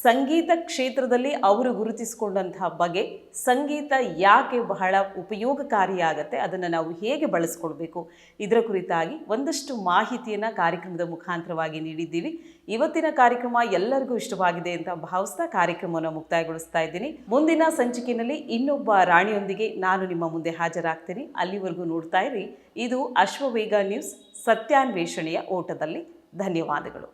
A: ಸಂಗೀತ ಕ್ಷೇತ್ರದಲ್ಲಿ ಅವರು ಗುರುತಿಸಿಕೊಂಡಂತಹ ಬಗೆ, ಸಂಗೀತ ಯಾಕೆ ಬಹಳ ಉಪಯೋಗಕಾರಿಯಾಗತ್ತೆ, ಅದನ್ನು ನಾವು ಹೇಗೆ ಬಳಸ್ಕೊಳ್ಬೇಕು, ಇದರ ಕುರಿತಾಗಿ ಒಂದಷ್ಟು ಮಾಹಿತಿಯನ್ನು ಕಾರ್ಯಕ್ರಮದ ಮುಖಾಂತರವಾಗಿ ನೀಡಿದ್ದೀವಿ. ಇವತ್ತಿನ ಕಾರ್ಯಕ್ರಮ ಎಲ್ಲರಿಗೂ ಇಷ್ಟವಾಗಿದೆ ಅಂತ ಭಾವಿಸ್ತಾ ಕಾರ್ಯಕ್ರಮವನ್ನು ಮುಕ್ತಾಯಗೊಳಿಸ್ತಾ ಇದ್ದೀನಿ. ಮುಂದಿನ ಸಂಚಿಕೆಯಲ್ಲಿ ಇನ್ನೊಬ್ಬ ರಾಣಿಯೊಂದಿಗೆ ನಾನು ನಿಮ್ಮ ಮುಂದೆ ಹಾಜರಾಗ್ತೀನಿ. ಅಲ್ಲಿವರೆಗೂ ನೋಡ್ತಾ ಇರಿ ಇದು ಅಶ್ವವೇಗ ನ್ಯೂಸ್, ಸತ್ಯಾನ್ವೇಷಣೆಯ ಓಟದಲ್ಲಿ. ಧನ್ಯವಾದಗಳು.